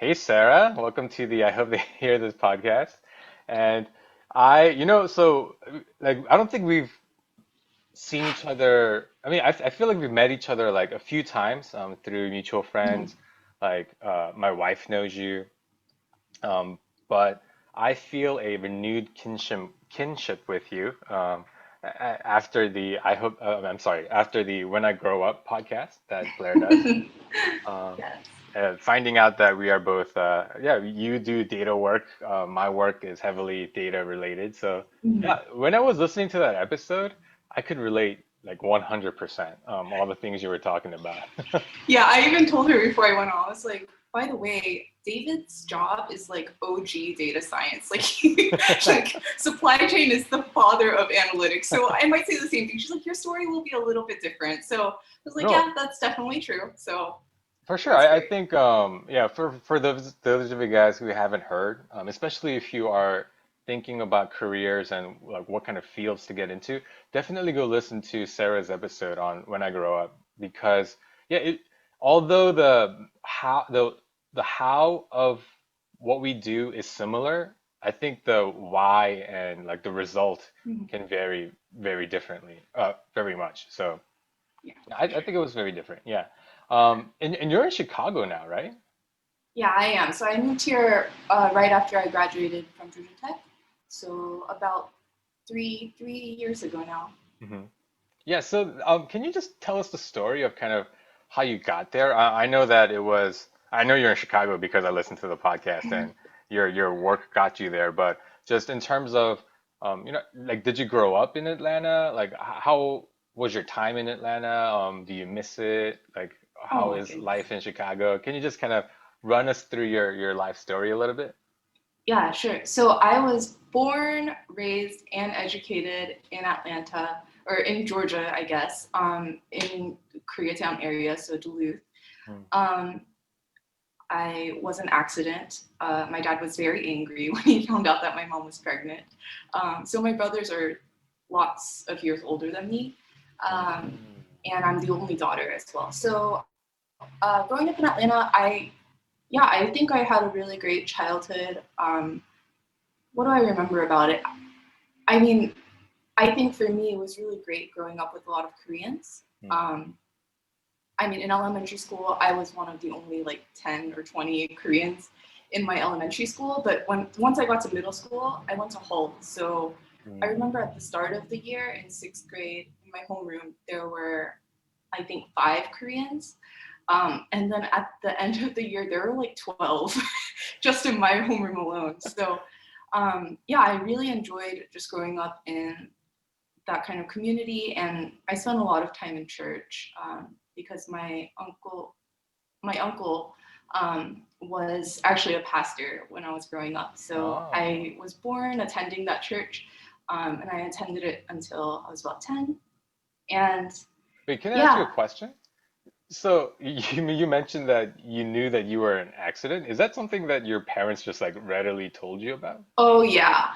Hey Sarah, welcome to the I Hope They Hear This podcast. And I don't think we've seen each other. I feel like we've met each other like a few times through mutual Mhm. friends. My wife knows you, um, but I feel a renewed kinship with you after the I'm sorry, after the When I Grow Up podcast that Blair does. Um, Yes. Finding out that we are both, yeah, you do data work. My work is heavily data related. So, Mhm. yeah, when I was listening to that episode, I could relate like 100%, all the things you were talking about. Yeah, I even told her before I went on, I was like, by the way, David's job is like OG data science. Like, like supply chain is the father of analytics. So I might say the same thing. She's like, your story will be a little bit different. So I was like, No, yeah, that's definitely true. So for sure. that's I great. think, yeah, for those of you guys who haven't heard, especially if you are thinking about careers and like what kind of fields to get into, definitely go listen to Sarah's episode on When I Grow Up because, yeah, although the how of what we do is similar, I think the why and like the result Mhm. can vary very differently, very much. So. Yeah, I for sure. think it was very different. Yeah. And you're in Chicago now, right? Yeah, I am. So I moved here right after I graduated from Georgia Tech. So about three years ago now. hmm Yeah. So, can you just tell us the story of kind of how you got there? I know that it was. I know you're in Chicago because I listened to the podcast and your work got you there. But just in terms of, like, did you grow up in Atlanta? Like, how was your time in Atlanta? Do you miss it? Like, Oh how my is goodness. life in Chicago? Can you just kind of run us through your life story a little bit? Yeah, sure. So I was born, raised, and educated in Atlanta, or in Georgia, I guess, in Koreatown area, so Duluth. Mm. Um, I was an accident. My dad was very angry when he found out that my mom was pregnant. So my brothers are lots of years older than me, um, Mm. and I'm the only daughter as well. So growing up in Atlanta, yeah, I think I had a really great childhood. What do I remember about it? I mean, I think for me it was really great growing up with a lot of Koreans. Mm. Um, I mean, in elementary school, I was one of the only like 10 or 20 Koreans in my elementary school. But once I got to middle school, I went to Hull. So I Mm. remember at the start of the year in sixth grade, in my homeroom, there were, I think, 5 Koreans. And then at the end of the year, there were like 12 just in my homeroom alone. So, yeah, I really enjoyed just growing up in that kind of community, and I spent a lot of time in church because my uncle was actually a pastor when I was growing up. So Oh. I was born attending that church, and I attended it until I was about 10. And Wait, can I ask you a yeah. question? So you mentioned that you knew that you were an accident. Is that something that your parents just like readily told you about? Oh yeah.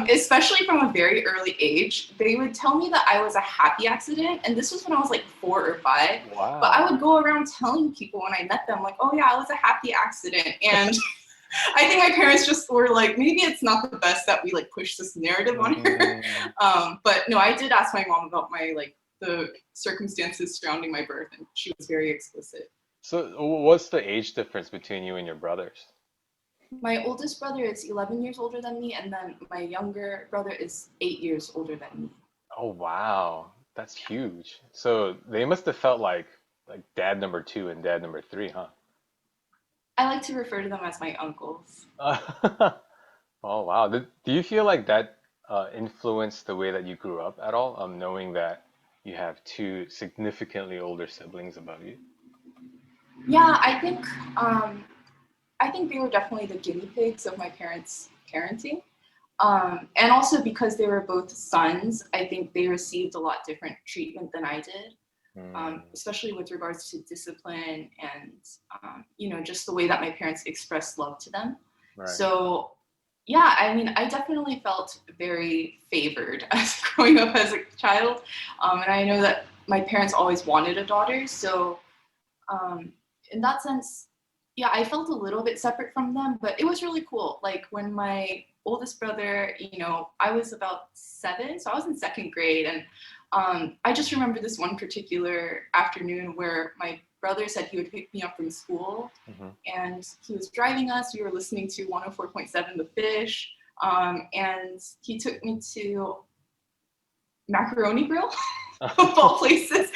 Especially from a very early age, they would tell me that I was a happy accident, and this was when I was like 4 or 5. But I would Wow. go around telling people when I met them, like, "Oh yeah, I was a happy accident," and I think my parents just were like, maybe it's not the best that we like push this narrative on her. Mm. But no, I did ask my mom about my like the circumstances surrounding my birth, and she was very explicit. So what's the age difference between you and your brothers? My oldest brother is 11 years older than me, and then my younger brother is 8 years older than me. Oh wow, that's huge. So they must have felt like dad number two and dad number three, huh? I like to refer to them as my uncles. Oh wow. Do you feel like that influenced the way that you grew up at all? Knowing that you have two significantly older siblings above you? Yeah, I think they were definitely the guinea pigs of my parents' parenting. And also because they were both sons, I think they received a lot different treatment than I did, Mm, especially with regards to discipline and just the way that my parents expressed love to them. right. So yeah, I mean, I definitely felt very favored as growing up as a child, and I know that my parents always wanted a daughter, so in that sense, yeah, I felt a little bit separate from them, but it was really cool. Like when my oldest brother, I was about 7, so I was in second grade, and I just remember this one particular afternoon where my brother said he would pick me up from school, Hmm. and he was driving us. We were listening to 104.7 The Fish, and he took me to Macaroni Grill of all places.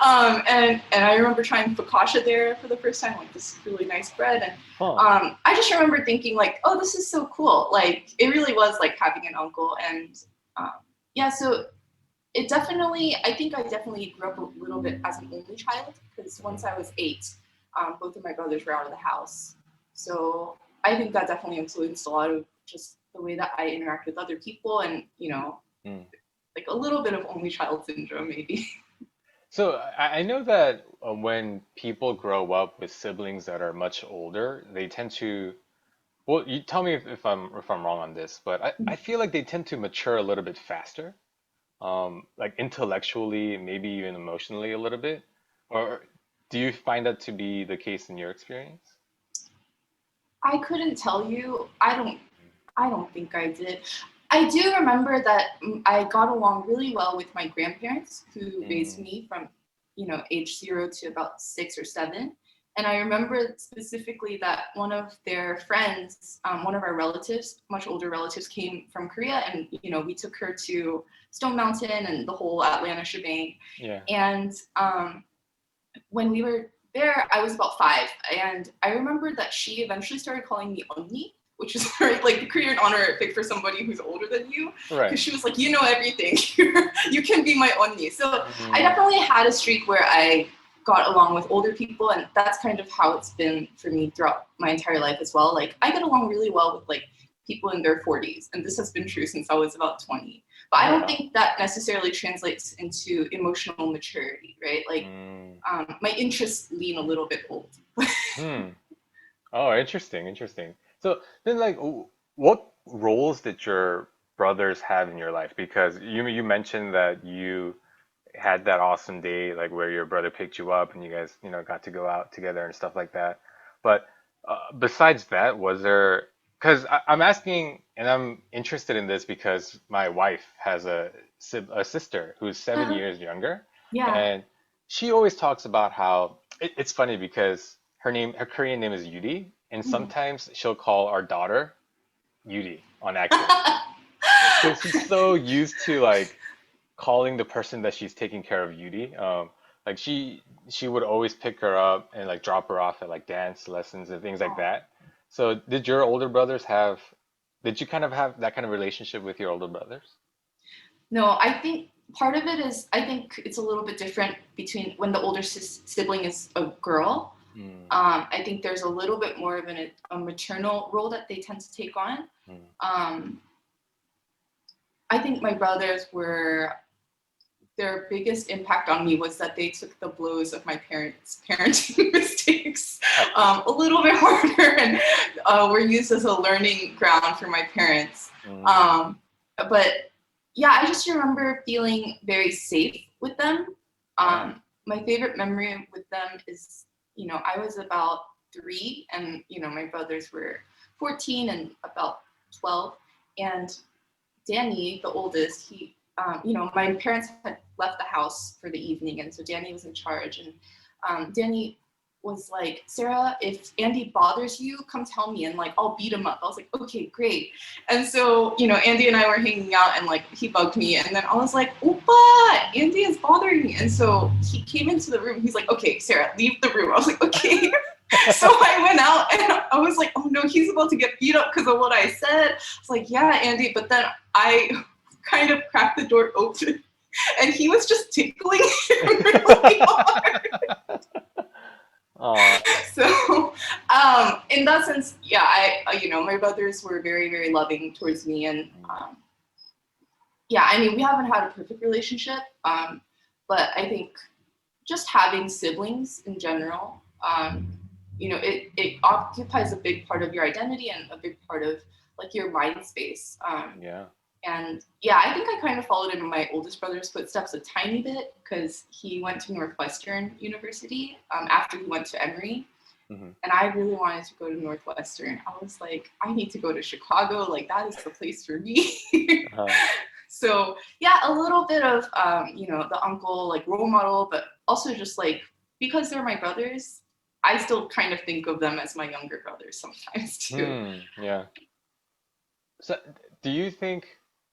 And I remember trying focaccia there for the first time, like this really nice bread. And Huh. I just remember thinking like, oh, this is so cool. Like it really was like having an uncle. And um, yeah, so I think I definitely grew up a little bit as an only child because once Hmm. I was 8, both of my brothers were out of the house. So I think that definitely influenced a lot of just the way that I interact with other people and, Mm. like a little bit of only child syndrome, maybe. So I know that when people grow up with siblings that are much older, they tend to, well, you tell me if I'm wrong on this, but I feel like they tend to mature a little bit faster, like intellectually, maybe even emotionally a little bit. Or do you find that to be the case in your experience? I couldn't tell you. I don't think I did. I do remember that I got along really well with my grandparents who raised Mm, me from, age 0 to about 6 or 7. And I remember specifically that one of their friends, one of our relatives, much older relatives, came from Korea, and we took her to Stone Mountain and the whole Atlanta shebang. yeah. And when we were there, I was about 5, and I remember that she eventually started calling me Onni, which is like the Korean honorific for somebody who's older than you, because Right. she was like, you know everything, you can be my Onni. So I Mm, definitely had a streak where I got along with older people, and that's kind of how it's been for me throughout my entire life as well. Like I get along really well with like people in their 40s, and this has been true since I was about 20. But I oh don't wow. think that necessarily translates into emotional maturity, right? Like Mm, my interests lean a little bit old. hmm. Oh, interesting, interesting. So then, like, what roles did your brothers have in your life? Because you mentioned that you had that awesome day, like where your brother picked you up and you guys, got to go out together and stuff like that. But besides that, was there? Because I'm asking, and I'm interested in this because my wife has a sister who's 7 years younger, Yeah. and she always talks about how it's funny because her Korean name is Yudi, and Mhm. sometimes she'll call our daughter Yudi on accident because she's so used to like calling the person that she's taking care of Yudi. Like she would always pick her up and like drop her off at like dance lessons and things like Oh. that. So did your older brothers have, did you kind of have that kind of relationship with your older brothers? No, I think part of it is I think it's a little bit different between when the older sibling is a girl. Mm, I think there's a little bit more of a maternal role that they tend to take on. mm, Um, I think my brothers were their biggest impact on me was that they took the blows of my parents' parenting mistakes a little bit harder and were used as a learning ground for my parents. mm, Um, but yeah, I just remember feeling very safe with them. wow. My favorite memory with them is, I was about 3, and my brothers were 14 and about 12, and Danny, the oldest, my parents had left the house for the evening, and so Danny was in charge. And Danny was like, Sarah, if Andy bothers you, come tell me, and like I'll beat him up. I was like, okay, great. And so Andy and I were hanging out, and like he bugged me, and then I was like, Opa, Andy is bothering me. And so he came into the room. He's like, okay, Sarah, leave the room. I was like, okay. So I went out and I was like, oh no, he's about to get beat up because of what I said. I was like, yeah, Andy. But then I kind of cracked the door open and he was just tickling him really hard. Aw. So, in that sense, yeah, my brothers were very, very loving towards me. And Mm, yeah, I mean, we haven't had a perfect relationship, but I think just having siblings in general, it occupies a big part of your identity and a big part of like your mind space. yeah. And yeah, I think I kind of followed in my oldest brother's footsteps a tiny bit because he went to Northwestern University after he went to Emory. Hmm. and I really wanted to go to Northwestern. I was like, I need to go to Chicago. Like, that is the place for me. Uh-huh. So yeah, a little bit of the uncle like role model, but also just like because they're my brothers, I still kind of think of them as my younger brothers sometimes too. Yeah. So, do you think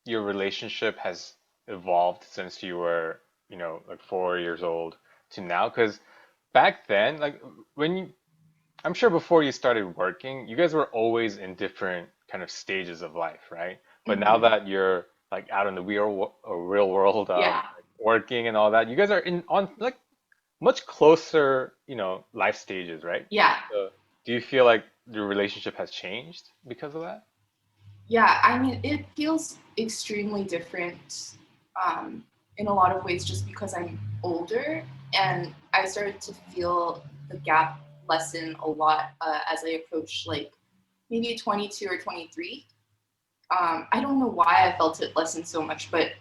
your relationship has evolved since you were, like 4 years old to now? Because back then, like when you, I'm sure before you started working, you guys were always in different kind of stages of life, right? But now Hmm. that you're like out in the real world, Yeah, like working and all that, you guys are in on like much closer, life stages, right? yeah, So, do you feel like your relationship has changed because of that? yeah. I mean, it feels extremely different um, in a lot of ways just because I'm older and I started to feel the gap lessen a lot as I approach like maybe 22 or 23. I don't know why I felt it lessen so much, but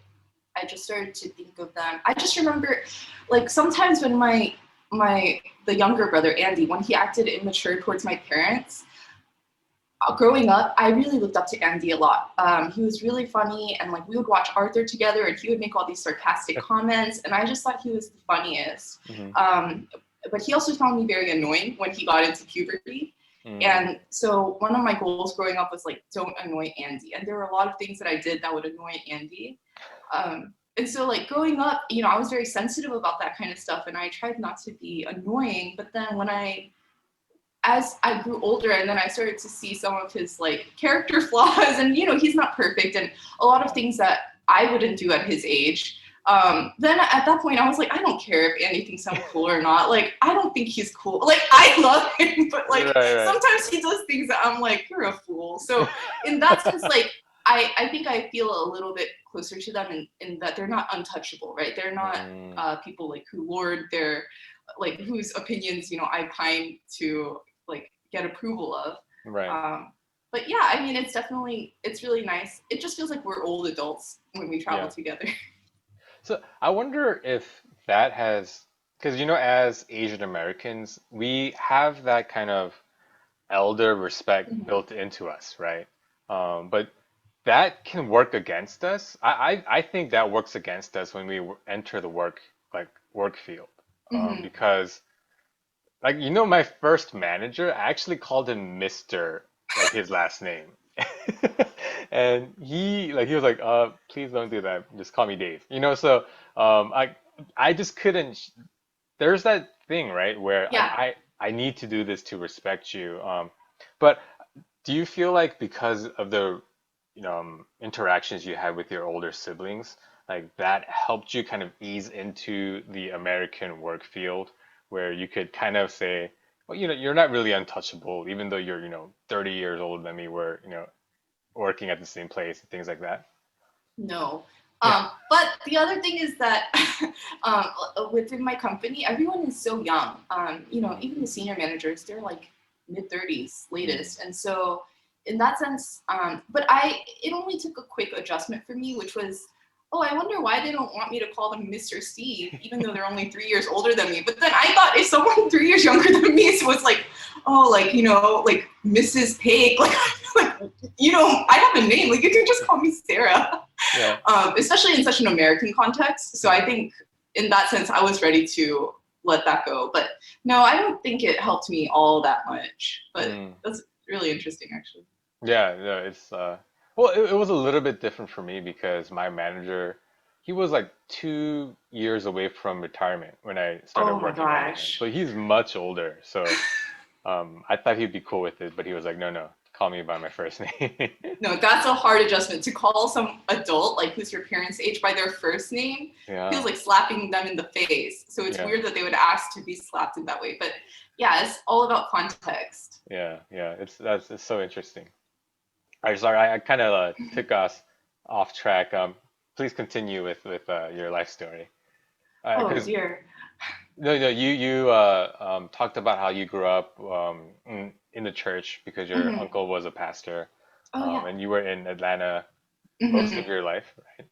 I just started to think of them. I just remember, like sometimes when the younger brother Andy, when he acted immature towards my parents, growing up, I really looked up to Andy a lot. He was really funny, and like we would watch Arthur together, and he would make all these sarcastic comments, and I just thought he was the funniest. Hmm. Um, but he also found me very annoying when he got into puberty. Mm, And so one of my goals growing up was like, don't annoy Andy. And there were a lot of things that I did that would annoy Andy. And so like growing up, I was very sensitive about that kind of stuff, and I tried not to be annoying. But then as I grew older and then I started to see some of his like character flaws and he's not perfect and a lot of yeah. things that I wouldn't do at his age. Then at that point I was like, I don't care if Andy thinks I'm cool or not. Like, I don't think he's cool. Like, I love him, but like Right, sometimes he does things that I'm like, you're a fool. So in that sense, right. like I think I feel a little bit closer to them in that they're not untouchable, right? They're not Mm, people like who lord their like whose opinions I pine to like get approval of. right. But yeah, I mean, it's really nice. It just feels like we're old adults when we travel Yeah. together. So I wonder if that has, because as Asian Americans, we have that kind of elder respect Mhm. built into us, right? But that can work against us. I think that works against us when we enter the work field, Mhm. because like my first manager, I actually called him Mr. like his last name. And he was like, please don't do that. Just call me Dave. So I just couldn't there's that thing, right, where like Yeah. I need to do this to respect you. But do you feel like because of the interactions you had with your older siblings, like that helped you kind of ease into the American work field where you could kind of say, well, you're not really untouchable, even though you're, 30 years older than me, we're, working at the same place and things like that? No. Yeah. But the other thing is that um, within my company, everyone is so young. Mm, Even the senior managers, they're like mid 30s mm, latest. And so, in that sense, but it only took a quick adjustment for me, which was, oh, I wonder why they don't want me to call them Mr. Steve, even though they're only 3 years older than me. But then I thought if someone 3 years younger than me was like, oh, like, like Mrs. Paik, like, I have a name. Like, you can just call me Sarah. yeah. Especially in such an American context. So I Mm, think in that sense, I was ready to let that go. But no, I don't think it helped me all that much. But mm. that's really interesting, actually. Yeah, no, it's well, it was a little bit different for me because my manager, he was like 2 years away from retirement when I started Oh my working under him. gosh. So he's much older. So I thought he'd be cool with it, but he was like, no, no, call me by my first name. No, that's a hard adjustment to call some adult, like who's your parents' age, by their first name. Feels Yeah, like slapping them in the face. So it's yeah, weird that they would ask to be slapped in that way. But yeah, it's all about context. yeah. It's so interesting. All right, sorry, I kind of took us off track. Please continue with your life story. Oh Because dear. no, no, you talked about how you grew up in the church because your Hmm. uncle was a pastor, Oh yeah. and you were in Atlanta most of Hmm. your life, right?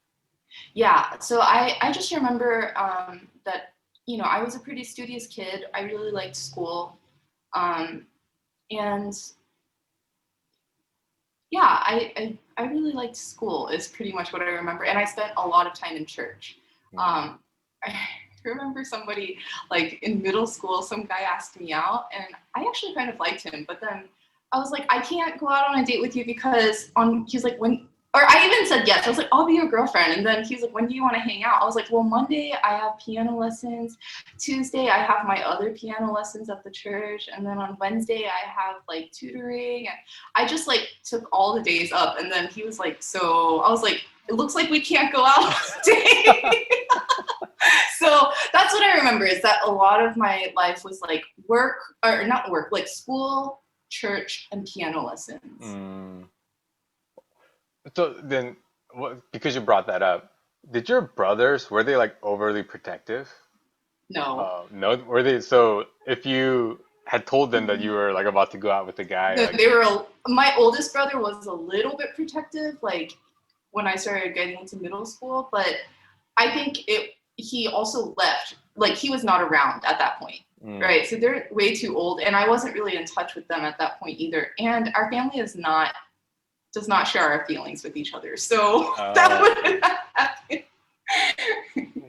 Yeah, so I just remember that I was a pretty studious kid. I really liked school. Um, and yeah, I really liked school is pretty much what I remember. And I spent a lot of time in church. Mm. Um, I remember somebody like in middle school, some guy asked me out and I actually kind of liked him, but then I was like, I can't go out on a date with you because he's like, when, or I even said yes. I was like, I'll be your girlfriend. And then he's like, when do you want to hang out? I was like, well, Monday I have piano lessons. Tuesday I have my other piano lessons at the church. And then on Wednesday I have like tutoring. And I just like took all the days up. And then he was like, so I was like, it looks like we can't go out today. So that's what I remember is that a lot of my life was like work or not work, like school, church, and piano lessons. Mm. So then, because you brought that up, did your brothers, were they like overly protective? No. No, were they? So if you had told them that you were like about to go out with a guy, No, like, they were. My oldest brother was a little bit protective, like when I started getting into middle school. But I think it. He also left. Like he was not around at that point, mm, right? So they're way too old, and I wasn't really in touch with them at that point either. And our family is not does not share our feelings with each other. So that oh, okay. would happen.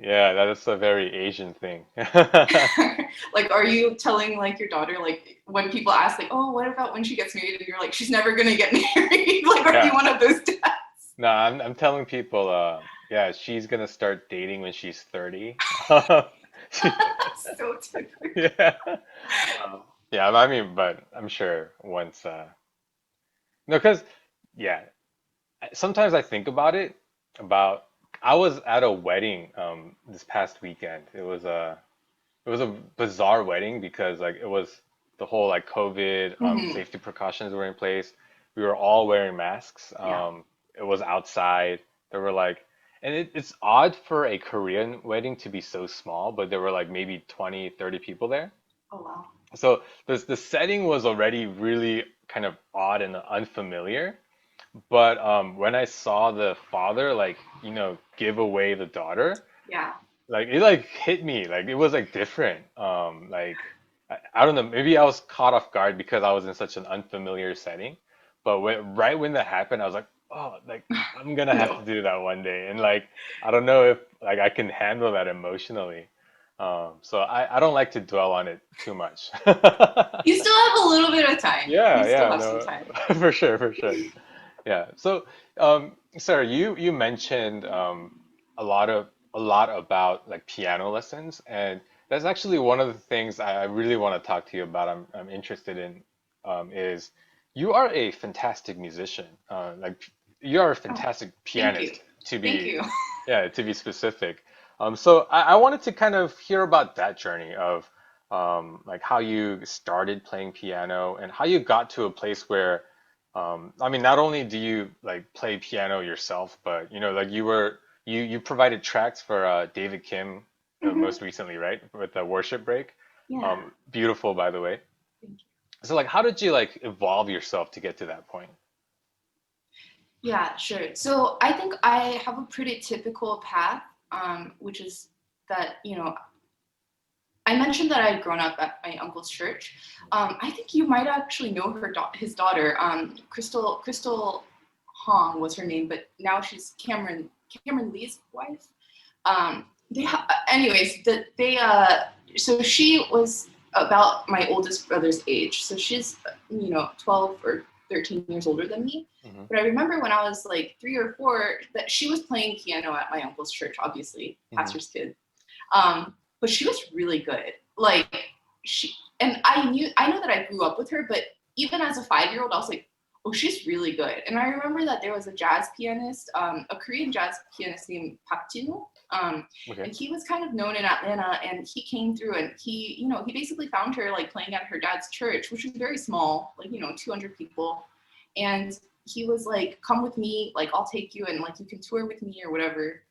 Yeah, that's a very Asian thing. Like, are you telling like your daughter like when people ask like, oh, what about when she gets married? And you're like, she's never gonna get married. Like, are you Yeah. one of those dads? No, I'm telling people, yeah, she's gonna start dating when she's 30. She- So typical. Yeah. Yeah, I mean, but I'm sure once, no, because, yeah, sometimes I think about it, about, I was at a wedding, this past weekend. It was a bizarre wedding because, like, it was the whole, like, COVID, Mm-hmm. safety precautions were in place. We were all wearing masks. Yeah. It was outside. There were, like, and it's odd for a Korean wedding to be so small, but there were, like, maybe 20, 30 people there. Oh wow. So the setting was already really kind of odd and unfamiliar. But when I saw the father, like, give away the daughter, Yeah. like it like hit me, like it was like different. Like, I don't know, maybe I was caught off guard because I was in such an unfamiliar setting. But right when that happened, I was like, oh, like I'm gonna have to No. do that one day. And like, I don't know if like I can handle that emotionally. So I don't like to dwell on it too much. You still have a little bit of time. You Yeah, still yeah, have some no, time. for sure, for sure. Yeah. So, Sarah, you mentioned a lot about like piano lessons, and that's actually one of the things I really want to talk to you about. I'm interested in, is you are a fantastic musician. Like you are a Oh, fantastic thank you. pianist to Thank be, you. yeah, to be specific. So I wanted to kind of hear about that journey of like how you started playing piano and how you got to a place where I mean, not only do you like play piano yourself, but like you provided tracks for David Kim Mm-hmm. most recently, right? With the Worship Break. Yeah. Beautiful, by the way. Thank you. So like, how did you like evolve yourself to get to that point? Yeah, sure. So I think I have a pretty typical path, which is that, I mentioned that I had grown up at my uncle's church. I think you might actually know his daughter, Crystal Hong was her name, but now she's Cameron Lee's wife. Anyways, so she was about my oldest brother's age. So she's, 12 or 13 years older than me. Hmm. But I remember when I was like 3 or 4 that she was playing piano at my uncle's church, obviously, Hmm. pastor's kid. But she was really good. Like she and I know that I grew up with her, but even as a 5-year-old, I was like, oh, she's really good. And I remember that there was a jazz pianist, a Korean jazz pianist named Park Jin-woo. Okay. And he was kind of known in Atlanta, and he came through, and he basically found her like playing at her dad's church, which was very small, like 200 people, and he was like, come with me, like I'll take you, and like you can tour with me or whatever.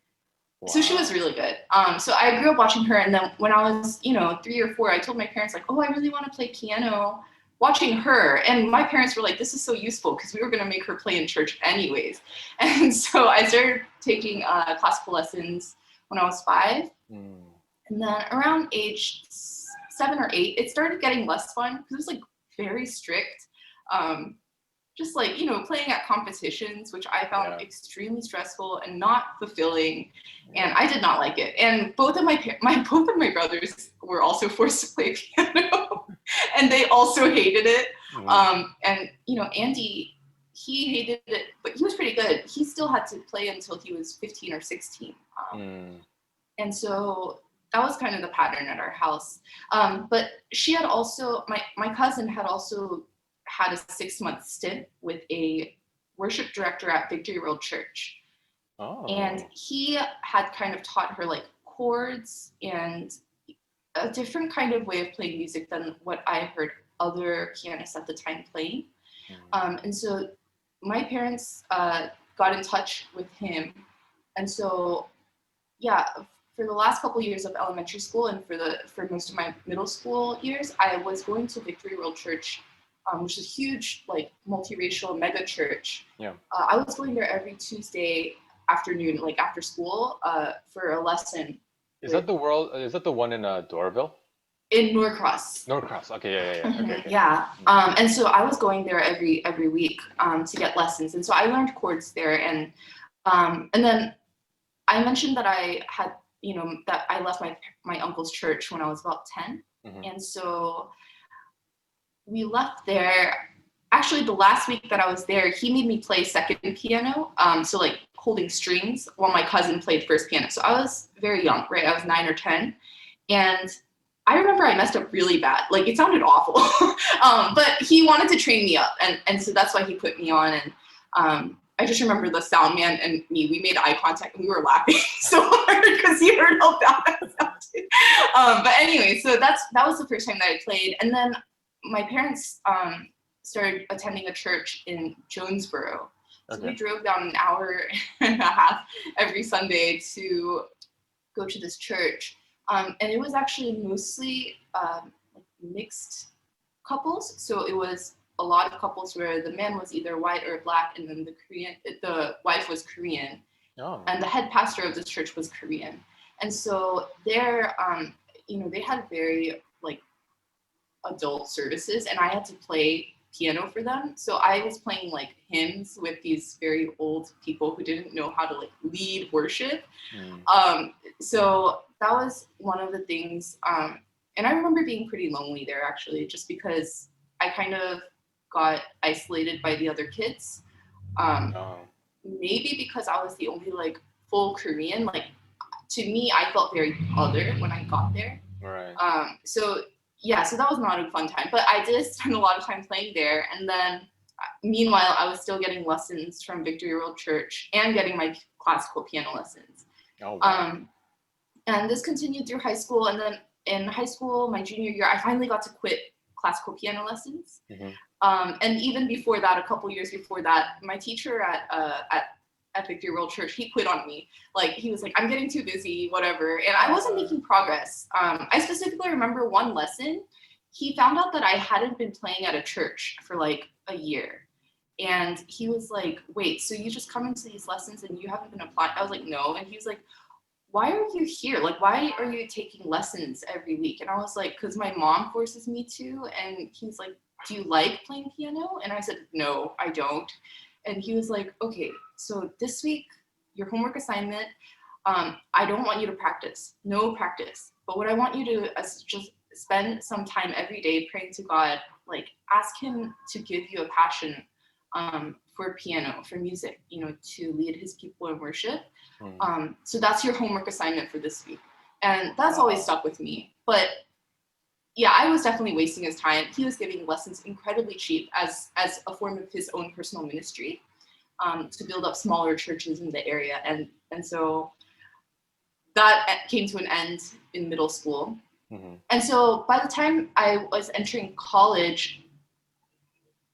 So she was Wow. really good. So I grew up watching her, and then when I was, 3 or 4, I told my parents like, "Oh, I really want to play piano." Watching her, and my parents were like, "This is so useful," because we were going to make her play in church anyways. And so I started taking classical lessons when I was 5, Mm. and then around age 7 or 8, it started getting less fun because it was like very strict. Just like, playing at competitions, which I found extremely stressful and not fulfilling, and I did not like it. And both of my brothers were also forced to play piano, and they also hated it. And Andy, he hated it, but he was pretty good. He still had to play until he was 15 or 16. And so that was kind of the pattern at our house. But she had also, my cousin had also had a 6-month stint with a worship director at Victory World Church. And he had kind of taught her like chords and a different kind of way of playing music than what I heard other pianists at the time playing. And so my parents got in touch with him. And so, for the last couple of years of elementary school and for most of my middle school years, I was going to Victory World Church, which is a huge, like, multiracial mega church. I was going there every Tuesday afternoon, like after school, for a lesson. Is that the one in Doraville? In Norcross. Norcross. Okay, yeah. Okay. Yeah. And so I was going there every week to get lessons, and so I learned chords there, and then I mentioned that I had, that I left my uncle's church when I was about 10, and so we left there. Actually, the last week that I was there, he made me play second piano, so like holding strings, while my cousin played first piano. So I was very young, right? I was 9 or 10, and I remember I messed up really bad. Like, it sounded awful, but he wanted to train me up, and so that's why he put me on. And I just remember the sound man and me, we made eye contact and we were laughing so hard because he heard how bad I sounded. But anyway, so that was the first time that I played. And then my parents started attending a church in Jonesboro. So we drove down an hour and a half every Sunday to go to this church. And it was actually mostly mixed couples. So it was a lot of couples where the man was either white or black, and then the wife was Korean. And the head pastor of this church was Korean. And so there, they had very like adult services, and I had to play piano for them. So I was playing like hymns with these very old people who didn't know how to like lead worship. So that was one of the things. And I remember being pretty lonely there, actually, just because I kind of got isolated by the other kids. Maybe because I was the only like full Korean. Like, to me, I felt very other when I got there. So that was not a fun time, but I did spend a lot of time playing there. And then meanwhile, I was still getting lessons from Victory World Church and getting my classical piano lessons. And this continued through high school. And then in high school, my junior year, I finally got to quit classical piano lessons. And even before that, a couple years before that, my teacher at Victory World Church, he quit on me. Like, he was like, I'm getting too busy, whatever. And I wasn't making progress. I specifically remember one lesson. He found out that I hadn't been playing at a church for like a year. And he was like, wait, so you just come into these lessons and you haven't been applying? I was like, no. And he was like, why are you here? Like, why are you taking lessons every week? And I was like, because my mom forces me to. And he was like, do you like playing piano? And I said, no, I don't. And he was like, okay, so this week, your homework assignment, I don't want you to practice, no practice. But what I want you to is just spend some time every day praying to God, like ask him to give you a passion for piano, for music, to lead his people in worship. So that's your homework assignment for this week. And that's always stuck with me. But yeah, I was definitely wasting his time. He was giving lessons incredibly cheap as a form of his own personal ministry, to build up smaller churches in the area. And so that came to an end in middle school. And so by the time I was entering college,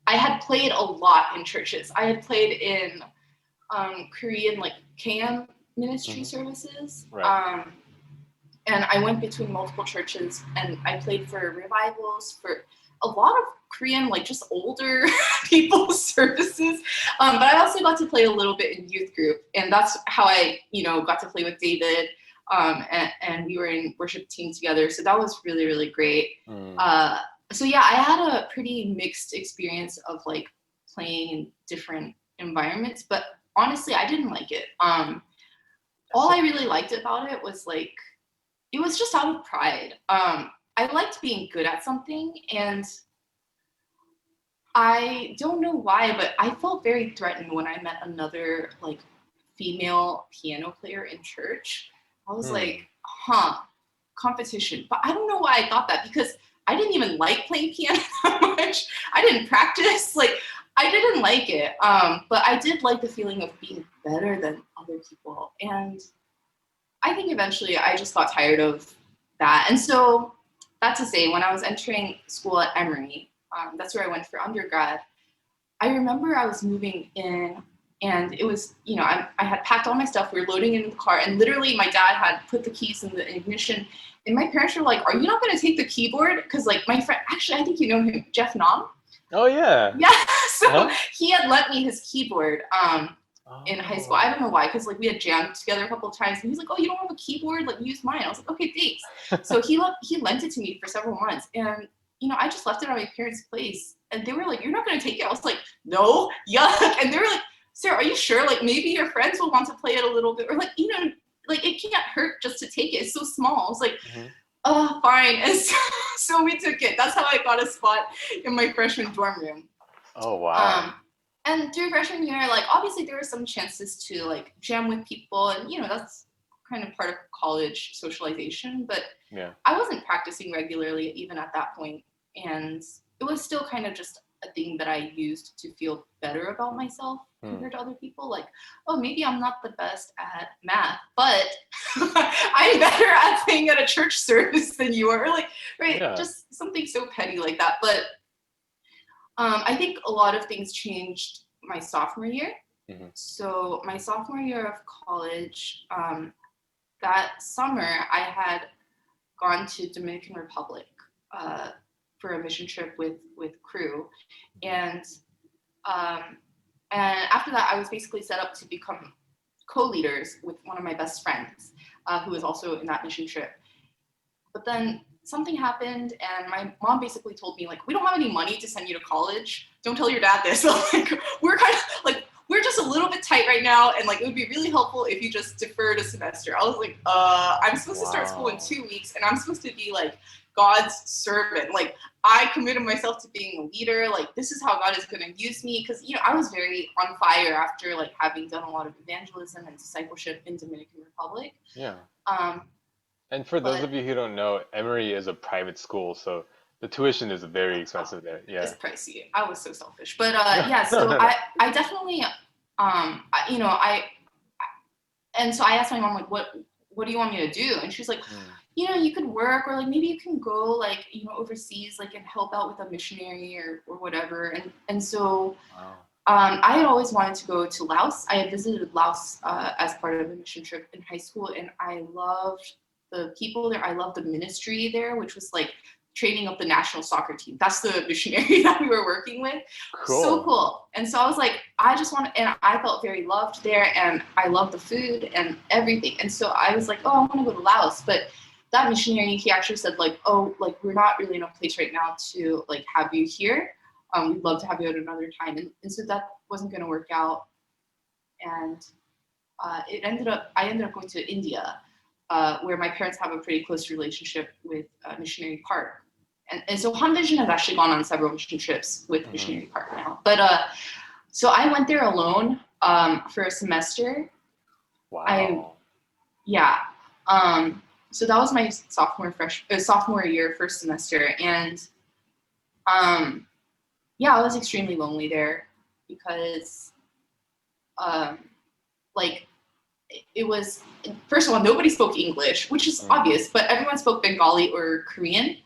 I had played a lot in churches. I had played in Korean, like KM ministry services. And I went between multiple churches, and I played for revivals, for a lot of Korean, like just older people's services. But I also got to play a little bit in youth group, and that's how I, got to play with David. and we were in worship team together. So that was really, really great. Mm. Uh, so yeah, I had a pretty mixed experience of like playing in different environments, but honestly, I didn't like it. All So, I really liked about it was like, it was just out of pride. I liked being good at something, and I don't know why, but I felt very threatened when I met another like female piano player in church. I was hmm. like, huh, competition. But I don't know why I thought that, because I didn't even like playing piano that much. I didn't practice. Like, I didn't like it. But I did like the feeling of being better than other people. And I think eventually I just got tired of that. And so, that to say, when I was entering school at Emory, that's where I went for undergrad. I remember I was moving in, and it was, I had packed all my stuff. We were loading it in the car, and literally my dad had put the keys in the ignition. And my parents were like, "Are you not going to take the keyboard?" Because like my friend, actually, I think you know him, Jeff Nam. Oh yeah. Yeah, so Uh-huh. he had lent me his keyboard in high school. I Oh. don't know why, because like we had jammed together a couple of times, and he's like, "Oh, you don't have a keyboard? Like use mine." I was like, "Okay, thanks." So he lent it to me for several months, and I just left it at my parents' place, and they were like, "You're not gonna take it?" I was like, "No, yuck!" And they were like, "Sarah, are you sure? Like maybe your friends will want to play it a little bit, or like like it can't hurt just to take it. It's so small." I was like, Hmm. "Oh, fine." And so we took it. That's how I got a spot in my freshman dorm room. Oh wow. Um, and through freshman year, like obviously there were some chances to like jam with people, and that's kind of part of college socialization. But Yeah. I wasn't practicing regularly even at that point, and it was still kind of just a thing that I used to feel better about myself Hmm. compared to other people. Like, oh, maybe I'm not the best at math, but I'm better at playing at a church service than you are. Or like, right, Yeah. just something so petty like that. But I think a lot of things changed my sophomore year. Hmm. So my sophomore year of college, that summer I had gone to Dominican Republic uh, for a mission trip with crew, and um, and after that I was basically set up to become co-leaders with one of my best friends, who was also in that mission trip. But then something happened, and my mom basically told me, like, we don't have any money to send you to college. Don't tell your dad this. So, like, we're kind of like, we're just a little bit tight right now, and like, it would be really helpful if you just deferred a semester. I was like, I'm supposed to start school in Wow. 2 weeks, and I'm supposed to be like God's servant. Like, I committed myself to being a leader. Like, this is how God is going to use me. Because, I was very on fire after like having done a lot of evangelism and discipleship in Dominican Republic. Yeah. Um, And for those but of you who don't know, Emory is a private school, so the tuition is very expensive there. it's Yeah. pricey. I was so selfish, but No, yeah. no, So no, no. I definitely I and so I asked my mom, like, what do you want me to do? And she's like, Hmm. you could work, or like maybe you can go like overseas, like, and help out with a missionary or whatever. And so Wow. I had always wanted to go to Laos. I had visited Laos as part of a mission trip in high school, and I loved the people there. I loved the ministry there, which was like training up the national soccer team. That's the missionary that we were working with. So Cool. cool. And so I was like, I just want to, and I felt very loved there, and I loved the food and everything. And so I was like, oh, I want to go to Laos. But that missionary, he actually said, like, oh, like, we're not really in a place right now to like have you here. We'd love to have you at another time. And so that wasn't going to work out. And I ended up going to India, where my parents have a pretty close relationship with Missionary Park. And so Han Vision has actually gone on several mission trips with Hmm. Missionary Park now. But so I went there alone for a semester. I, Wow. yeah. So that was my sophomore year, first semester. And um, yeah, I was extremely lonely there because um, like it was, first of all, nobody spoke English, which is Hmm. obvious, but everyone spoke Bengali or Korean.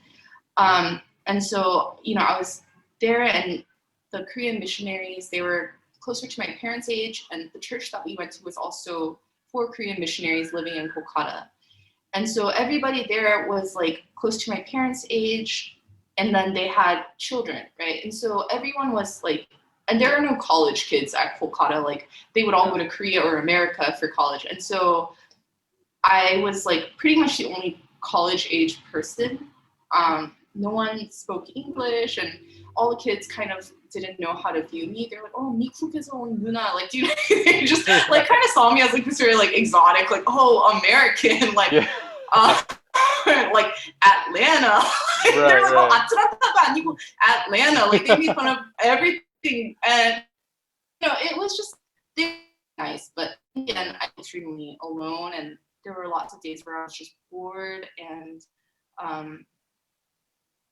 Hmm. And so, I was there, and the Korean missionaries, they were closer to my parents' age, and the church that we went to was also for Korean missionaries living in Kolkata. And so everybody there was like close to my parents' age, and then they had children, right? And so everyone was like, and there are no college kids at Kolkata. Like, they would all Yeah. go to Korea or America for college. And so I was like pretty much the only college age person. No one spoke English, and all the kids kind of didn't know how to view me. They're like, "Oh, 미국에서 온 누나," like, do you know? They just like kind of saw me as like this very like exotic, like, "Oh, American," like, Yeah. uh, like Atlanta. Right, There's no right. Atlanta 아니고 Atlanta. Like they made fun of everything, and it was just nice. But again, I was extremely alone, and there were lots of days where I was just bored, and um,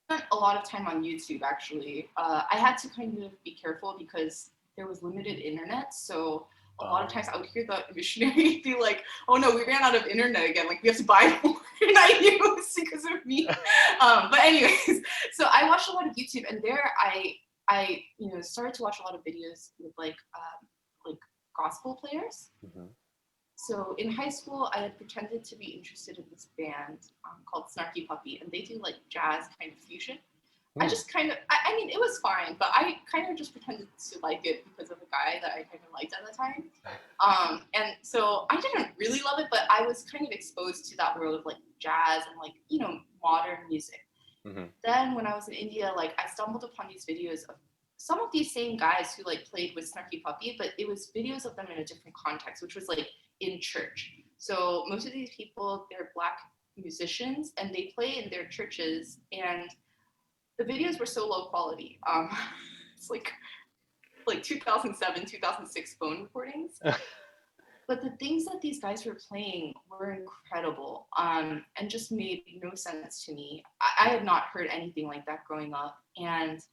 spent a lot of time on YouTube. Actually, I had to kind of be careful because there was limited internet, so. A lot of times I would hear the missionary be like, "Oh no, we ran out of internet again. Like we have to buy more." And I knew it was because of me. But anyways, so I watched a lot of YouTube, and there I started to watch a lot of videos with like gospel players. Mhm. So in high school, I had pretended to be interested in this band called Snarky Puppy, and they do like jazz kind of fusion. I Hmm. just kind of, I mean, it was fine, but I kind of just pretended to like it because of a guy that I kind of liked at the time. And so I didn't really love it, but I was kind of exposed to that world of like jazz and like, modern music. Mhm. Then when I was in India, like I stumbled upon these videos of some of these same guys who like played with Snarky Puppy, but it was videos of them in a different context, which was like in church. So most of these people, they're Black musicians and they play in their churches, and the videos were so low quality. It's like 2007, 2006 phone recordings. But the things that these guys were playing were incredible, and just made no sense to me. I had not heard anything like that growing up, and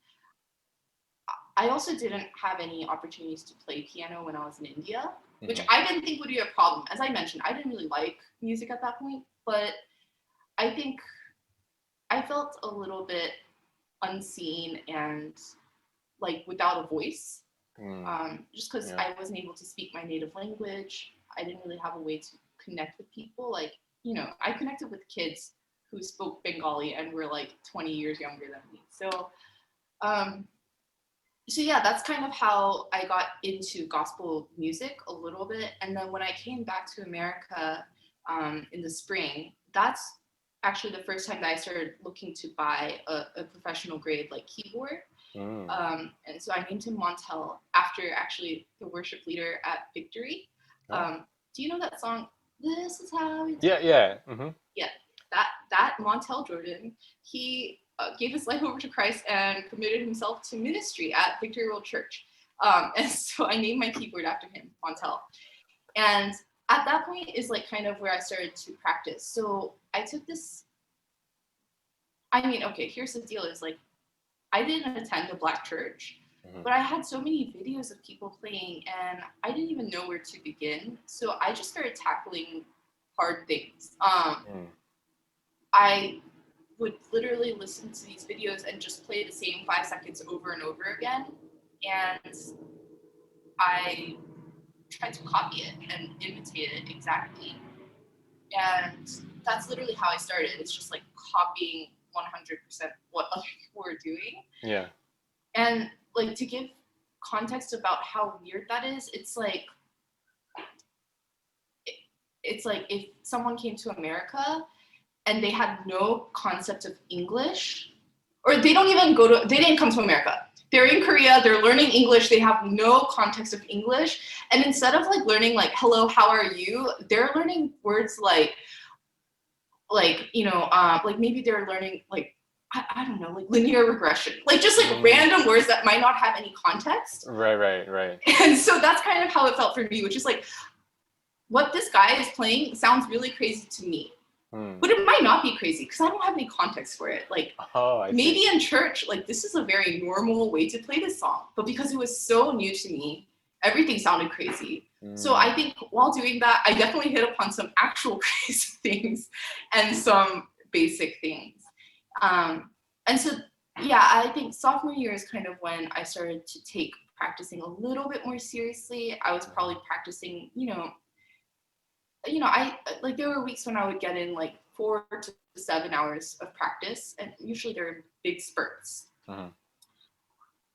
I also didn't have any opportunities to play piano when I was in India, which Mhm. I didn't think would be a problem. As I mentioned, I didn't really like music at that point, but I think I felt a little bit unseen and like without a voice, Mm. just because Yeah. I wasn't able to speak my native language. I didn't really have a way to connect with people. Like, I connected with kids who spoke Bengali and were like 20 years younger than me. Um, so yeah, that's kind of how I got into gospel music a little bit. And then when I came back to America in the spring, that's actually the first time that I started looking to buy a professional grade like keyboard. Mm. And so I named him Montel after actually the worship leader at Victory. Oh. Do you know that song? This is how we do. Yeah, yeah. Hmm. Yeah, that Montel Jordan, he gave his life over to Christ and committed himself to ministry at Victory World Church. And so I named my keyboard after him, Montel. And at that point is like kind of where I started to practice. So I took this. I mean, okay, here's the deal: is like I didn't attend a Black church, Hmm. but I had so many videos of people playing, and I didn't even know where to begin. So I just started tackling hard things. Mm. I would literally listen to these videos and just play the same 5 seconds over and over again. And I tried to copy it and imitate it exactly. And that's literally how I started. It's just like copying 100% what other people were doing. Yeah. And like to give context about how weird that is, it's like if someone came to America and they had no concept of English, or they didn't come to America. They're in Korea, they're learning English, they have no context of English. And instead of like learning like, hello, how are you? They're learning words like maybe they're learning like, I don't know, like linear regression, like just like Mm. random words that might not have any context. Right, right, right. And so that's kind of how it felt for me, which is like, what this guy is playing sounds really crazy to me. Mm. But it might not be crazy because I don't have any context for it. Like Oh, I see. maybe in church, like this is a very normal way to play this song. But because it was so new to me, everything sounded crazy. So Mm. I think while doing that, I definitely hit upon some actual crazy things and some basic things. And so, yeah, I think sophomore year is kind of when I started to take practicing a little bit more seriously. I was probably practicing, I like there were weeks when I would get in like 4 to 7 hours of practice, and usually they're in big spurts. Mhm.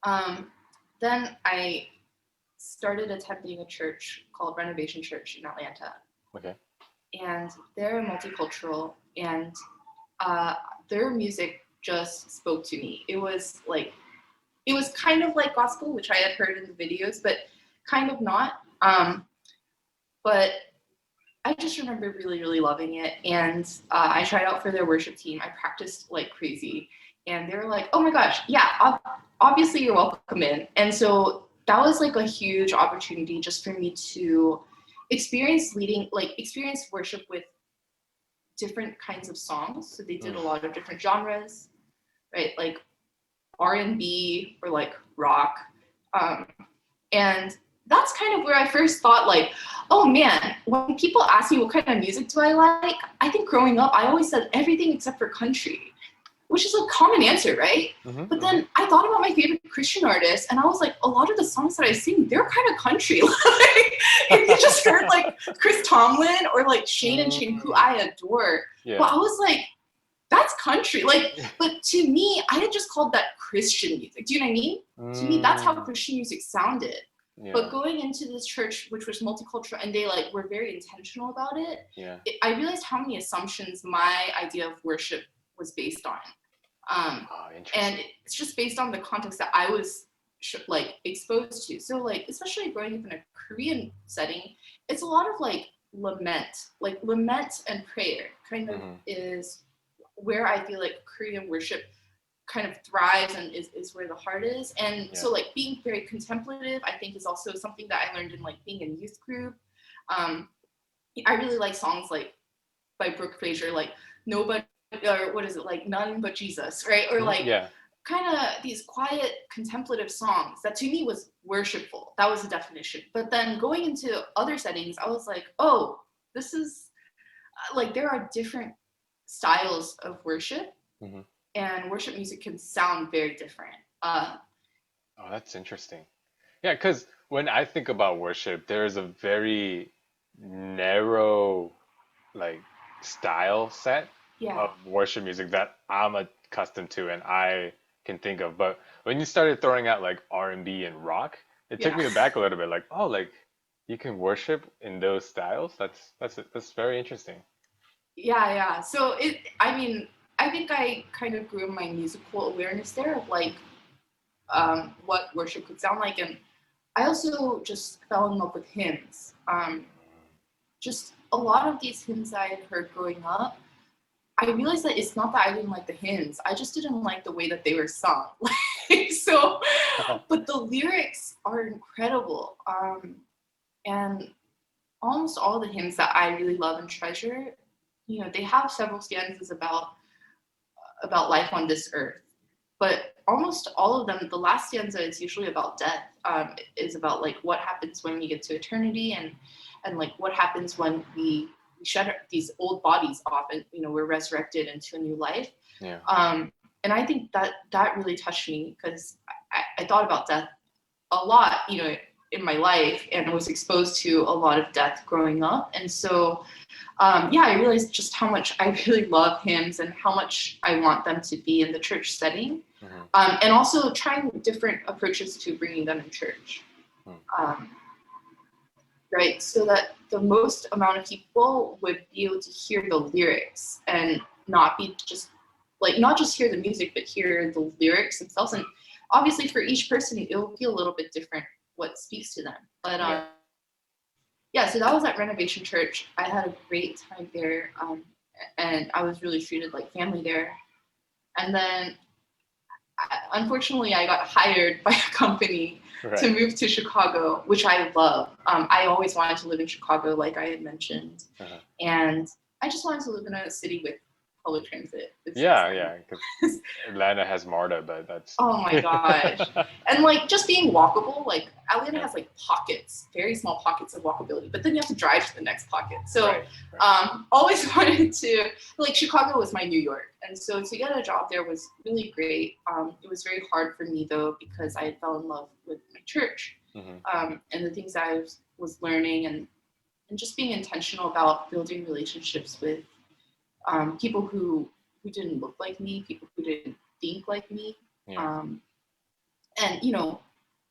Um, then I started attending a church called Renovation Church in Atlanta. Okay. and they're multicultural, and uh, their music just spoke to me. It was kind of like gospel, which I had heard in the videos, but kind of not. But I just remember really, really loving it. And I tried out for their worship team. I practiced like crazy. And they were like, oh my gosh, yeah, obviously you're welcome in. And so that was like a huge opportunity just for me to experience worship with different kinds of songs. So they did Mm. a lot of different genres, right? Like R&B or like rock. Um, and that's kind of where I first thought, like, oh man, when people ask me what kind of music do I like, I think growing up, I always said everything except for country, which is a common answer, right? Hmm. But Hmm. then I thought about my favorite Christian artists, and I was like, a lot of the songs that I sing, they're kind of country. Like, if you just heard like Chris Tomlin or like Shane and Shane, who Mm. I adore, but Yeah. I was like, that's country. Like, but to me, I had just called that Christian music. Do you know what I mean? To me, that's how Mm. Christian music sounded. But Yeah. going into this church, which was multicultural, and they like were very intentional about Yeah. I realized how many assumptions my idea of worship was based on. Um, Oh, and interesting. it's just based on the context that I was like exposed to. So like, especially growing up in a Korean setting, it's a lot of like lament and prayer kind of Hmm. is where I feel like Korean worship kind of thrives and is where the heart is. And Yeah. so like being very contemplative, I think is also something that I learned in like being in youth group. Um, I really like songs like by Brooke Fraser, like Nobody, or what is it, like None But Jesus, right? Or Mhm. like Yeah. kind of these quiet contemplative songs that to me was worshipful. That was the definition. But then going into other settings, I was like, oh, this is like there are different styles of worship, Hmm. and worship music can sound very different. Oh, that's interesting. Yeah, because when I think about worship, there is a very narrow like style set Yeah, of worship music that I'm accustomed to and I can think of. But when you started throwing out like R&B and rock, it took yeah, me aback a little bit. Like, oh, like you can worship in those styles. That's very interesting. yeah. So I mean, I think I kind of grew my musical awareness there of like what worship could sound like, and I also just fell in love with hymns. Just a lot of these hymns I had heard growing up, I realized that it's not that I didn't like the hymns. I just didn't like the way that they were sung. Like, so, but the lyrics are incredible. And almost all the hymns that I really love and treasure, you know, they have several stanzas about life on this earth. But almost all of them, the last stanza is usually about death. Is about like what happens when we get to eternity, and like what happens when we shed these old bodies off, and you know we're resurrected into a new life. Yeah. And I think that that really touched me because I thought about death a lot, you know, in my life, and was exposed to a lot of death growing up. And so yeah, I realized just how much I really love hymns and how much I want them to be in the church setting, Hmm. and also trying different approaches to bringing them in church, um, right? So that the most amount of people would be able to hear the lyrics and not be just like not just hear the music, but hear the lyrics themselves. And obviously, for each person, it will be a little bit different what speaks to them. But Yeah. yeah, so that was at Renovation Church. I had a great time there, and I was really treated like family there. And then, unfortunately, I got hired by a company to Right. move to Chicago, which I love. I always wanted to live in Chicago, like I had mentioned, Uh-huh. and I just wanted to live in a city with public transit. Is Yeah, kind yeah, because of Atlanta has MARTA, but that's oh my gosh. And like just being walkable, like Atlanta yeah. has like pockets, very small pockets of walkability, but then you have to drive to the next pocket. So Right, right. always wanted to, like Chicago was my New York. And so to get a job there was really great. It was very hard for me though, because I fell in love with my church, Hmm. and the things that I was learning, and just being intentional about building relationships with people who didn't look like me, people who didn't think like me, Yeah. um, and you know,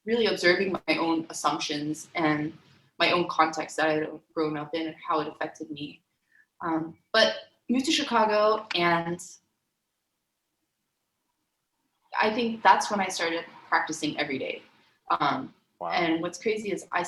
really observing my own assumptions and my own context that I had grown up in and how it affected me. But moved to Chicago, and I think that's when I started practicing every day. Um, Wow. and what's crazy is I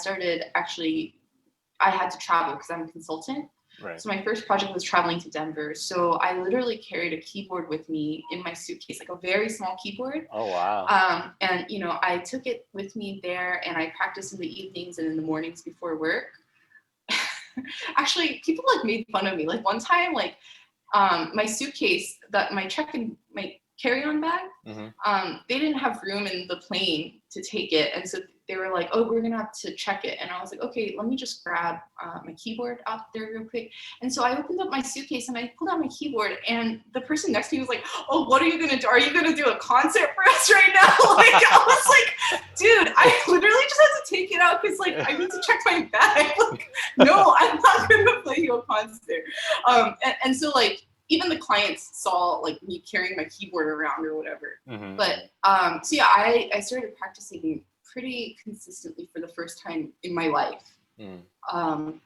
had to travel because I'm a consultant. Right. So my first project was traveling to Denver. So I literally carried a keyboard with me in my suitcase, like a very small keyboard. Oh, wow. And I took it with me there, and I practiced in the evenings and in the mornings before work. Actually, people like made fun of me. Like one time, like my suitcase, that my carry-on bag, Hmm. they didn't have room in the plane to take it, and so they were like, "Oh, we're gonna have to check it." And I was like, "Okay, let me just grab my keyboard out there real quick." And so I opened up my suitcase and I pulled out my keyboard, and the person next to me was like, "Oh, what are you gonna do? Are you gonna do a concert for us right now?" Like I was like, "Dude, I literally just had to take it out because like I need to check my bag." Like, no, I'm not gonna play you a concert. And so like even the clients saw like me carrying my keyboard around or whatever. Hmm. But so yeah, I started practicing pretty consistently for the first time in my life. Mm.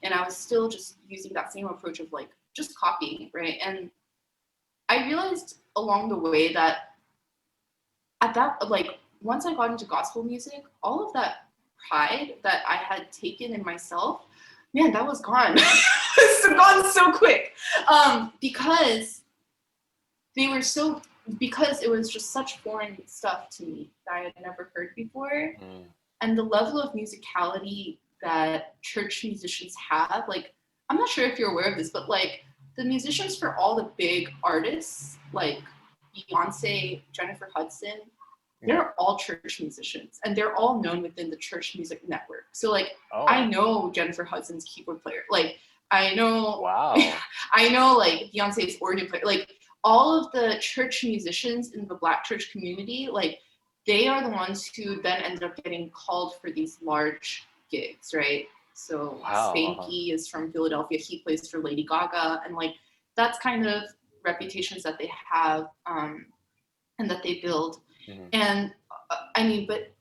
And I was still just using that same approach of like just copying, right? And I realized along the way that at that, like, once I got into gospel music, all of that pride that I had taken in myself, man, that was gone. It's gone so quick. Because they were so, because it was just such foreign stuff to me that I had never heard before. Mm. And the level of musicality that church musicians have, like, I'm not sure if you're aware of this, but like the musicians for all the big artists, like Beyonce, Jennifer Hudson, Yeah. they're all church musicians and they're all known within the church music network. So like I Oh, know Jennifer Hudson's keyboard player. Like I know wow. I know like Beyonce's organ player. Like all of the church musicians in the Black church community, like they are the ones who then ended up getting called for these large gigs, right? So Wow. Uh-huh. Spanky is from Philadelphia. He plays for Lady Gaga, and like that's kind of reputations that they have, and that they build. Hmm. And I mean, but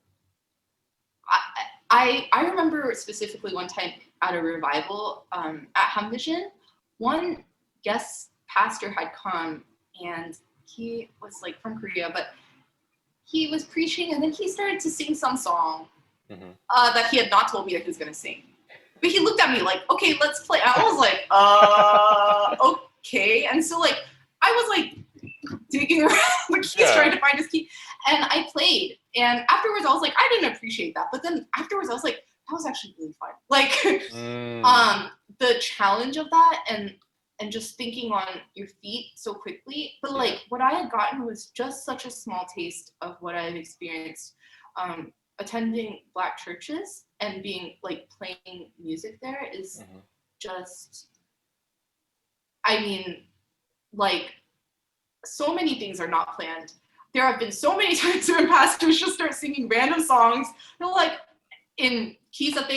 I remember specifically one time at a revival at Hum Vision, one guest pastor had come, and he was like from Korea, but he was preaching and then he started to sing some song Hmm. that he had not told me that he was going to sing. But he looked at me like, okay, let's play. I was like, okay. And so like, I was like digging around the keys trying Yeah. to find his key. And I played. And afterwards I was like, I didn't appreciate that. But then afterwards I was like, that was actually really fun. Like Mm. the challenge of that, and just thinking on your feet so quickly. But Yeah. like what I had gotten was just such a small taste of what I've experienced attending Black churches and being like playing music there is Hmm. just, I mean, like so many things are not planned. There have been so many times when pastors just start singing random songs. They're like in keys that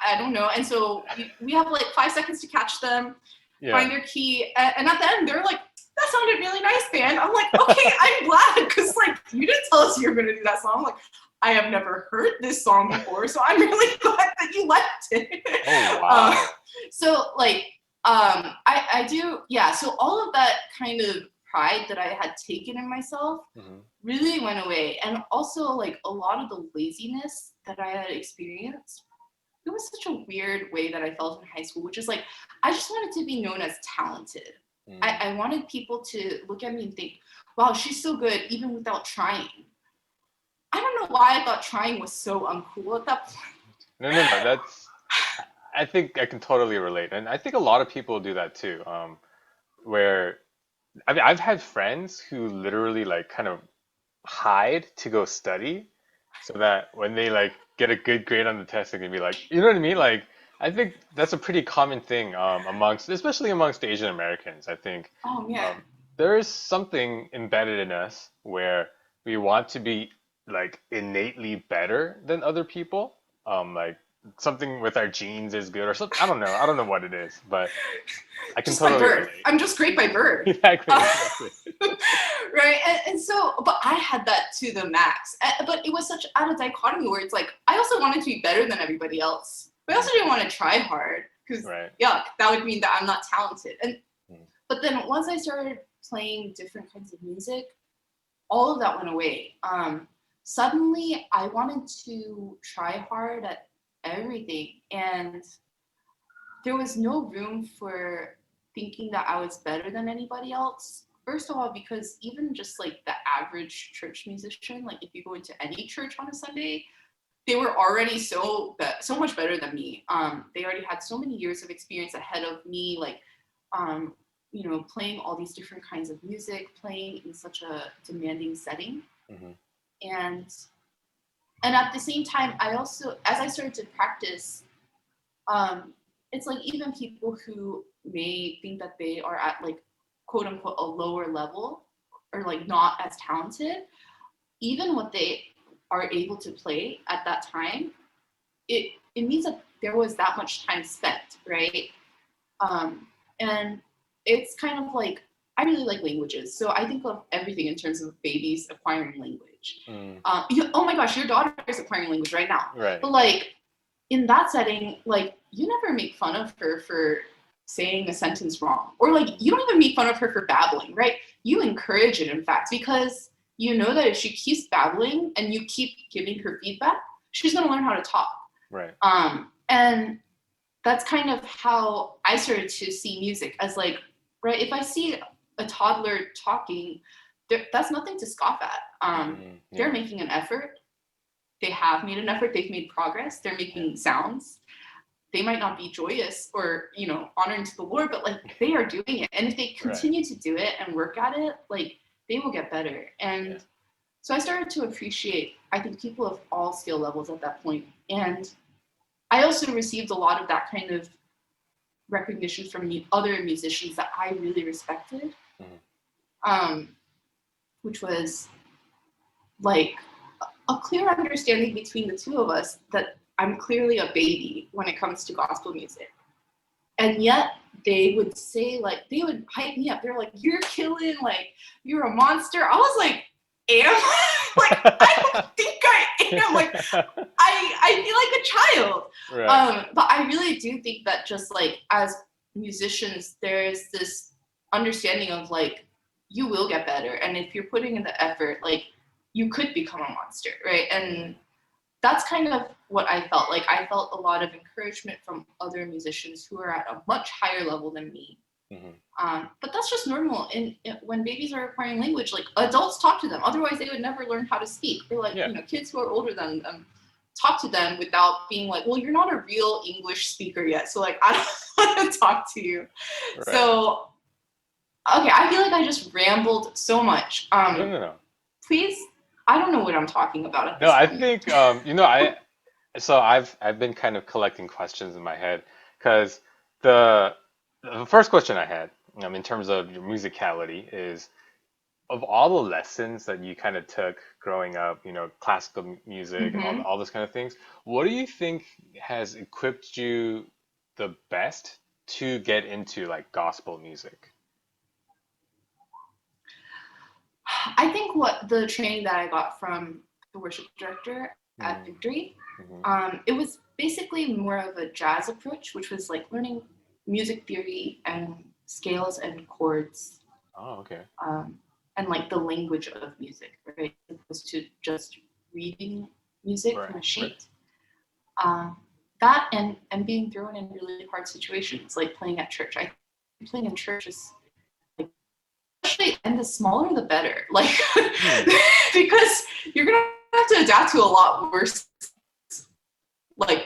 I don't know. And so we have like 5 seconds to catch them, Yeah. find their key. And at the end, they're like, that sounded really nice, band. I'm like, okay, I'm glad because like you didn't tell us you were going to do that song. I'm like, I have never heard this song before, so I'm really glad that you liked it. Oh, uh, wow. so like, I do, yeah. So all of that kind of pride that I had taken in myself Hmm. really went away, and also like a lot of the laziness that I had experienced. It was such a weird way that I felt in high school, which is like I just wanted to be known as talented. Mm. I wanted people to look at me and think, wow, she's so good even without trying. I don't know why I thought trying was so uncool at that point. No, no, no. I think I can totally relate. And I think a lot of people do that too. Where, I mean, I've had friends who literally like kind of hide to go study so that when they like get a good grade on the test, they can be like, you know what I mean? Like, I think that's a pretty common thing amongst, especially amongst Asian Americans. I think Oh man. um, there is something embedded in us where we want to be like innately better than other people. Like something with our genes is good or something. I don't know. I don't know what it is, but I can Just by totally birth. relate. I'm just great by birth. Exactly, Uh, exactly. right? And so, but I had that to the max. But it was such at a dichotomy where it's like, I also wanted to be better than everybody else, but I Mm. also didn't want to try hard because, Right. yuck, that would mean that I'm not talented. And But then once I started playing different kinds of music, all of that went away. Suddenly, I wanted to try hard at everything, and there was no room for thinking that I was better than anybody else. First of all, because even just like the average church musician, like if you go into any church on a Sunday, they were already so much better than me. They already had so many years of experience ahead of me, like um, playing all these different kinds of music, playing in such a demanding setting, Hmm. and at the same time, I also, as I started to practice, um, it's like even people who may think that they are at like quote unquote a lower level or like not as talented, even what they are able to play at that time, it means that there was that much time spent, right? Um, and it's kind of like I really like languages, so I think of everything in terms of babies acquiring language. Mm. Oh my gosh, your daughter is acquiring language right now, Right, but right, like in that setting, like you never make fun of her for saying a sentence wrong, or like you don't even make fun of her for babbling, right? You encourage it, in fact, because you know that if she keeps babbling and you keep giving her feedback, she's going to learn how to talk. right. And that's kind of how I started to see music as like, right, if I see a toddler talking, that's nothing to scoff at. Mm, They're yeah, making an effort. They have made an effort. They've made progress. They're yeah, making sounds. They might not be joyous or honoring to the Lord, but like they are doing it. And if they right, continue to do it and work at it, like they will get better. yeah. And so I started to appreciate, I think, people of all skill levels at that point. And I also received a lot of that kind of recognition from other musicians that I really respected, Hmm. um, which was like a clear understanding between the two of us that I'm clearly a baby when it comes to gospel music. And yet they would say, like, they would hype me up. They're like, you're killing, like, you're a monster. I was like, am I? Like, I don't think I am. Like, I feel like a child. Right. But I really do think that just like as musicians, there's this understanding of like you will get better, and if you're putting in the effort, like you could become a monster, right? Hmm. And that's kind of what I felt. Like I felt a lot of encouragement from other musicians who are at a much higher level than me. Hmm. But that's just normal. And when babies are acquiring language, like adults talk to them. Otherwise, they would never learn how to speak. Or like Yeah. kids who are older than them talk to them without being like, "Well, you're not a real English speaker yet, so like I don't want to talk to you." Right. So okay, I feel like I just rambled so much. No, no, no. Please, I don't know what I'm talking about at No, this I point. think I've been kind of collecting questions in my head because the the first question I had, in terms of your musicality is of all the lessons that you kind of took growing up, classical music and Mm-hmm. all those kind of things, what do you think has equipped you the best to get into like gospel music? I think what the training that I got from the worship director at Mm, Victory, hmm. it was basically more of a jazz approach, which was like learning music theory and scales and chords, Oh, okay. um, and like the language of music, right? As opposed to just reading music from Right, a right. sheet. Um, that and being thrown in really hard situations, like playing at church. I think playing in church is like especially and the smaller the better, like Hmm. because you're gonna have to adapt to a lot worse. Like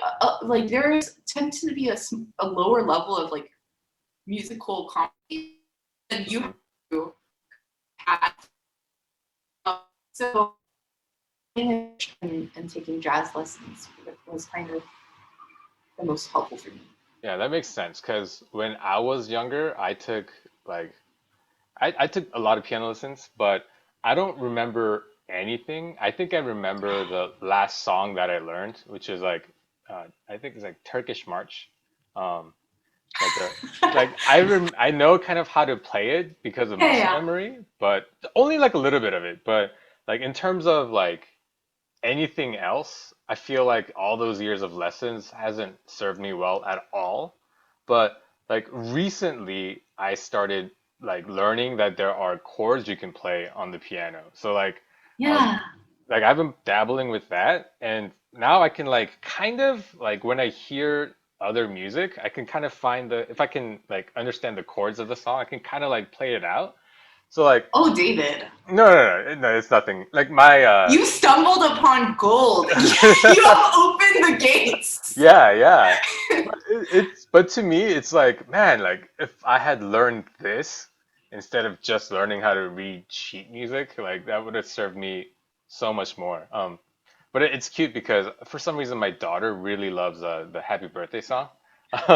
there's tend to be a lower level of like musical comedy than you have Hmm. to have. So and taking jazz lessons was kind of the most helpful for me. Yeah, that makes sense because when I was younger, like I took a lot of piano lessons, but I don't remember anything. I think I remember the last song that I learned, which is like I think it's like Turkish March. Um, like the I know kind of how to play it because of Yeah, muscle yeah. memory, but only like a little bit of it. But like in terms of like anything else, I feel like all those years of lessons hasn't served me well at all. But like recently, I started. like learning that there are chords you can play on the piano. So um, Yeah. like I've been dabbling with that, and now I can like kind of like when I hear other music, I can kind of find the if I can like understand the chords of the song, I can kind of like play it out. So like Oh, David, no, it's nothing. Like my you stumbled upon gold. You have opened the gates. yeah. But it's but to me it's like man, like if I had learned this instead of just learning how to read sheet music, like that would have served me so much more. But it's cute because for some reason my daughter really loves the Happy Birthday song.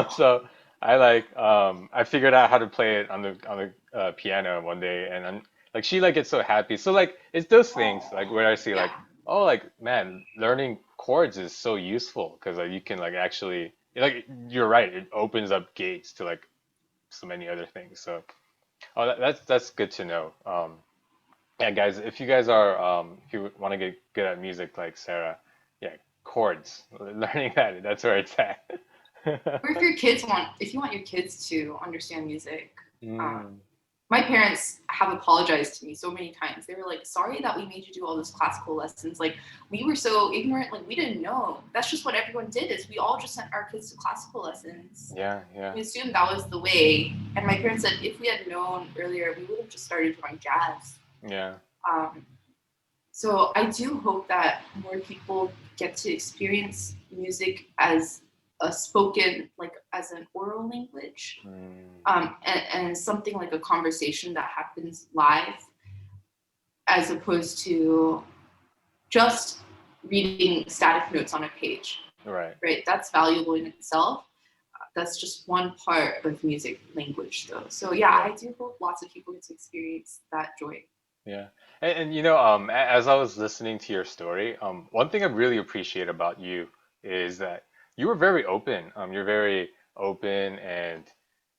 So I figured out how to play it on the piano one day, and like she like gets so happy. So like it's those things like Oh, where I see yeah. like oh like man learning chords is so useful because like you can like actually like you're right, it opens up gates to like so many other things. So oh that's good to know. Yeah, guys, if you guys are if you want to get good at music like Sarah, yeah, chords, learning that's where it's at. Or if you want your kids to understand music, um, Mm, my parents have apologized to me so many times. They were like, "Sorry that we made you do all those classical lessons. Like, we were so ignorant. Like, we didn't know. That's just what everyone did. Is we all just sent our kids to classical lessons. yeah, We assumed that was the way." And my parents said, if we had known earlier, we would have just started doing jazz. yeah, Um, So I do hope that more people get to experience music as a spoken, like as an oral language, mm, and something like a conversation that happens live, as opposed to just reading static notes on a page. right, Right, that's valuable in itself. That's just one part of music language, though. So yeah, yeah, I do hope lots of people get to experience that joy. yeah. And as I was listening to your story, one thing I really appreciate about you is that you were very open. You're very open and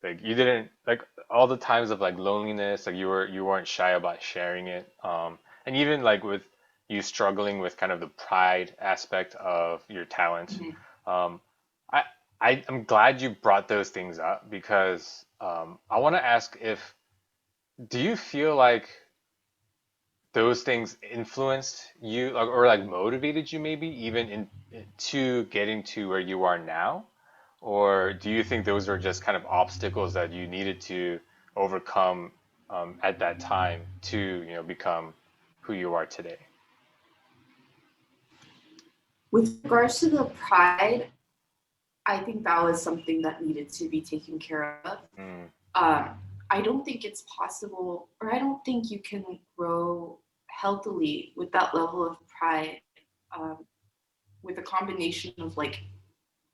like you didn't like all the times of like loneliness, like you weren't shy about sharing it. And even like with you struggling with kind of the pride aspect of your talent. Mm-hmm. Um, I I'm glad you brought those things up because I want to ask if do you feel like those things influenced you or like motivated you maybe even to getting to where you are now? Or do you think those are just kind of obstacles that you needed to overcome at that time to, become who you are today? With regards to the pride, I think that was something that needed to be taken care of. Mm, Um, I don't think it's possible, or I don't think you can grow healthily with that level of pride, with a combination of like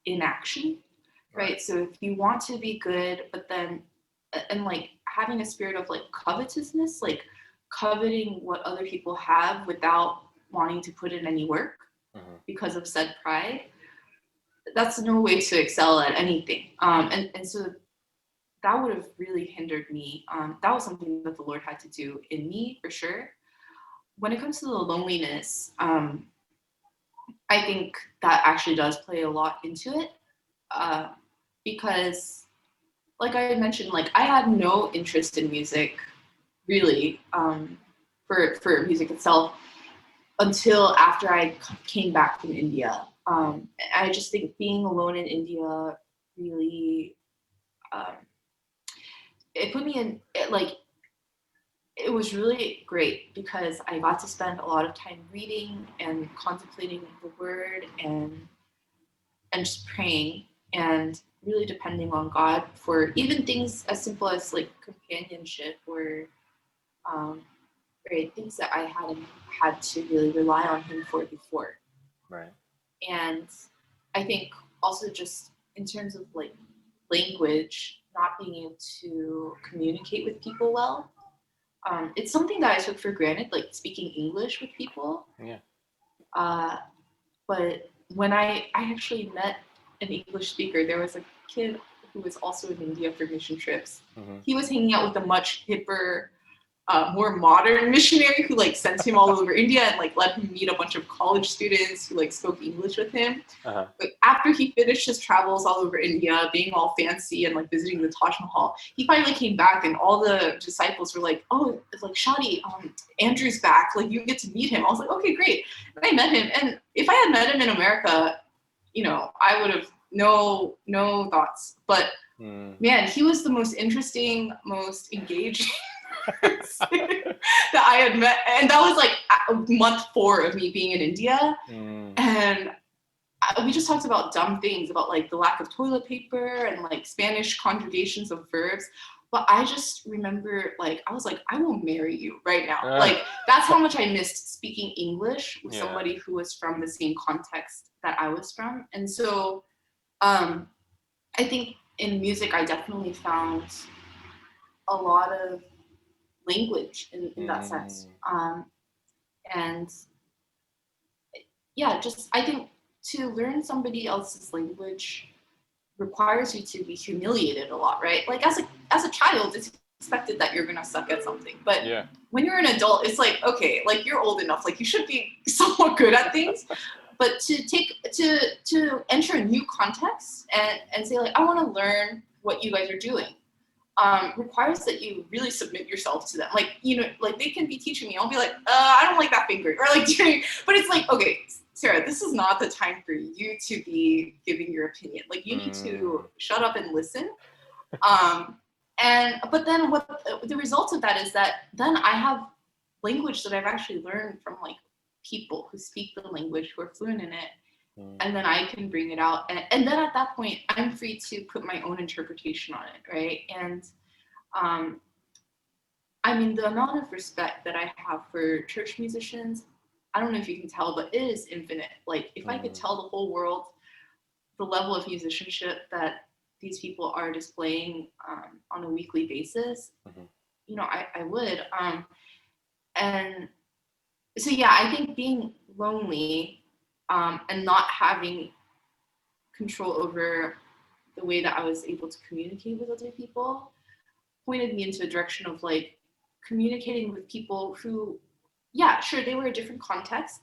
inaction, right. right? So if you want to be good, but then, and like having a spirit of like covetousness, like coveting what other people have without wanting to put in any work Hmm. because of said pride, that's no way to excel at anything. And so that would have really hindered me. That was something that the Lord had to do in me for sure. When it comes to the loneliness, I think that actually does play a lot into it, uh, because, like I mentioned, like I had no interest in music really, for music itself until after I came back from India. I just think being alone in India really, um, it put me in it, like it was really great because I got to spend a lot of time reading and contemplating the word, and just praying and really depending on God for even things as simple as like companionship, or um, right, things that I hadn't had to really rely on Him for before. Right. And I think also just in terms of like language, not being able to communicate with people well. It's something that I took for granted, like speaking English with people. Yeah. Uh, but when I actually met an English speaker, there was a kid who was also in India for mission trips. Hmm. He was hanging out with a much hipper, more modern missionary who like sent him all over India and like let him meet a bunch of college students who like spoke English with him. Uh-huh. But after he finished his travels all over India, being all fancy and like visiting the Taj Mahal, he finally came back and all the disciples were like, "Oh, it's like Shadi, Andrew's back. Like you get to meet him." I was like, "Okay, great." And I met him, and if I had met him in America, I would have no thoughts. But Mm. man, he was the most interesting, most engaging person that I had met, and that was like month 4 of me being in India, Mm. and we just talked about dumb things about like the lack of toilet paper and like Spanish conjugations of verbs. But I just remember like I was like, I will marry you right now. Uh, Like that's how much I missed speaking English with yeah. somebody who was from the same context that I was from. And so um, I think in music I definitely found a lot of language in that sense. Mm. And yeah, just I think to learn somebody else's language requires you to be humiliated a lot, right? Like as a child, it's expected that you're gonna suck at something, but Yeah. when you're an adult, it's like okay, like you're old enough, like you should be somewhat good at things. But to enter a new context and say like I want to learn what you guys are doing, requires that you really submit yourself to them. Like, like they can be teaching me. I'll be like, I don't like that finger. Or like doing, but it's like, okay, Sarah, this is not the time for you to be giving your opinion. Like you need to Mm. shut up and listen. Um, but then what the result of that is that then I have language that I've actually learned from like people who speak the language, who are fluent in it, Mm. and then I can bring it out. And then at that point, I'm free to put my own interpretation on it, right? And um, I mean, the amount of respect that I have for church musicians, I don't know if you can tell, but it is infinite. Like, if I could Mm. tell the whole world the level of musicianship that these people are displaying on a weekly basis, Mhm. I would. And so, yeah, I think being lonely and not having control over the way that I was able to communicate with other people pointed me into a direction of like communicating with people who, yeah, sure, they were a different context,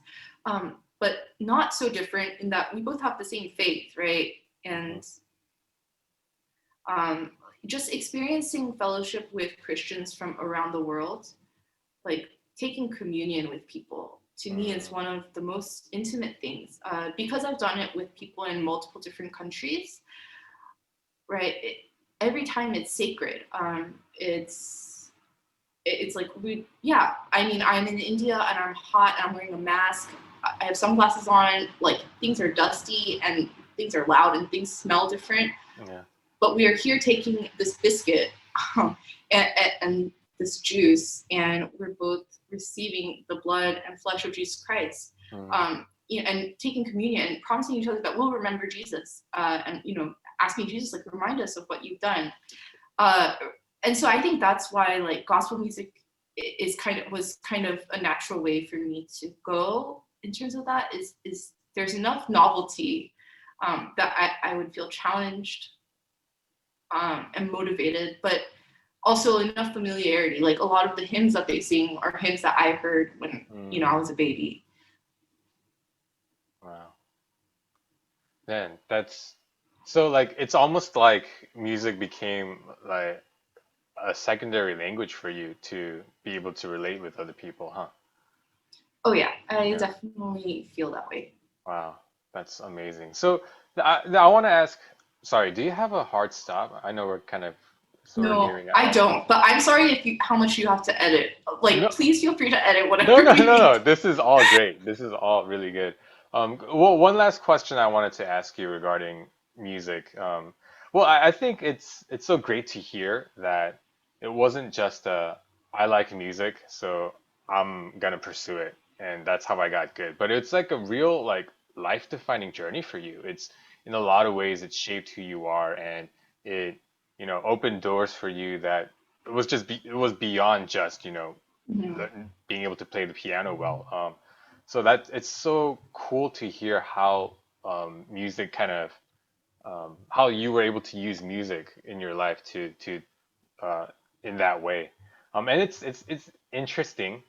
but not so different in that we both have the same faith, right? Mhm. And um, just experiencing fellowship with Christians from around the world, like taking communion with people, to me is Mm. one of the most intimate things because I've done it with people in multiple different countries, right? Every time it's sacred. It's like yeah, I mean, I'm in India and I'm hot and I'm wearing a mask. I have sunglasses on, like things are dusty and things are loud and things smell different. Yeah. But we are here taking this biscuit um, and this juice, and we're both receiving the blood and flesh of Jesus Christ. Mm. And taking communion and promising each other that we'll remember Jesus, and asking Jesus like remind us of what you've done. Uh, and so I think that's why like gospel music was kind of a natural way for me to go in terms of that. Is there's enough novelty that I would feel challenged and motivated, but also enough familiarity. Like a lot of the hymns that they sing are hymns that I heard when I Mm. was a baby. Wow. Man, that's so like it's almost like music became like a secondary language for you to be able to relate with other people, huh? Oh yeah, I Yeah. definitely feel that way. Wow. That's amazing. So I want to ask, sorry, do you have a hard stop? I know we're kind of sort of No, nearing I out. don't. But I'm sorry if you how much you have to edit. Like, No, please feel free to edit no, whatever no, no, you need. no. This is all great. This is all really good. Well, one last question I wanted to ask you regarding music. Well, I think it's so great to hear that it wasn't just a I like music, so I'm gonna pursue it, and that's how I got good. But it's like a real like life-defining journey for you. It's in a lot of ways it shaped who you are, and it opened doors for you that it was beyond just Mhm. being able to play the piano well. So that it's so cool to hear how music kind of how you were able to use music in your life to uh, in that way. And it's interesting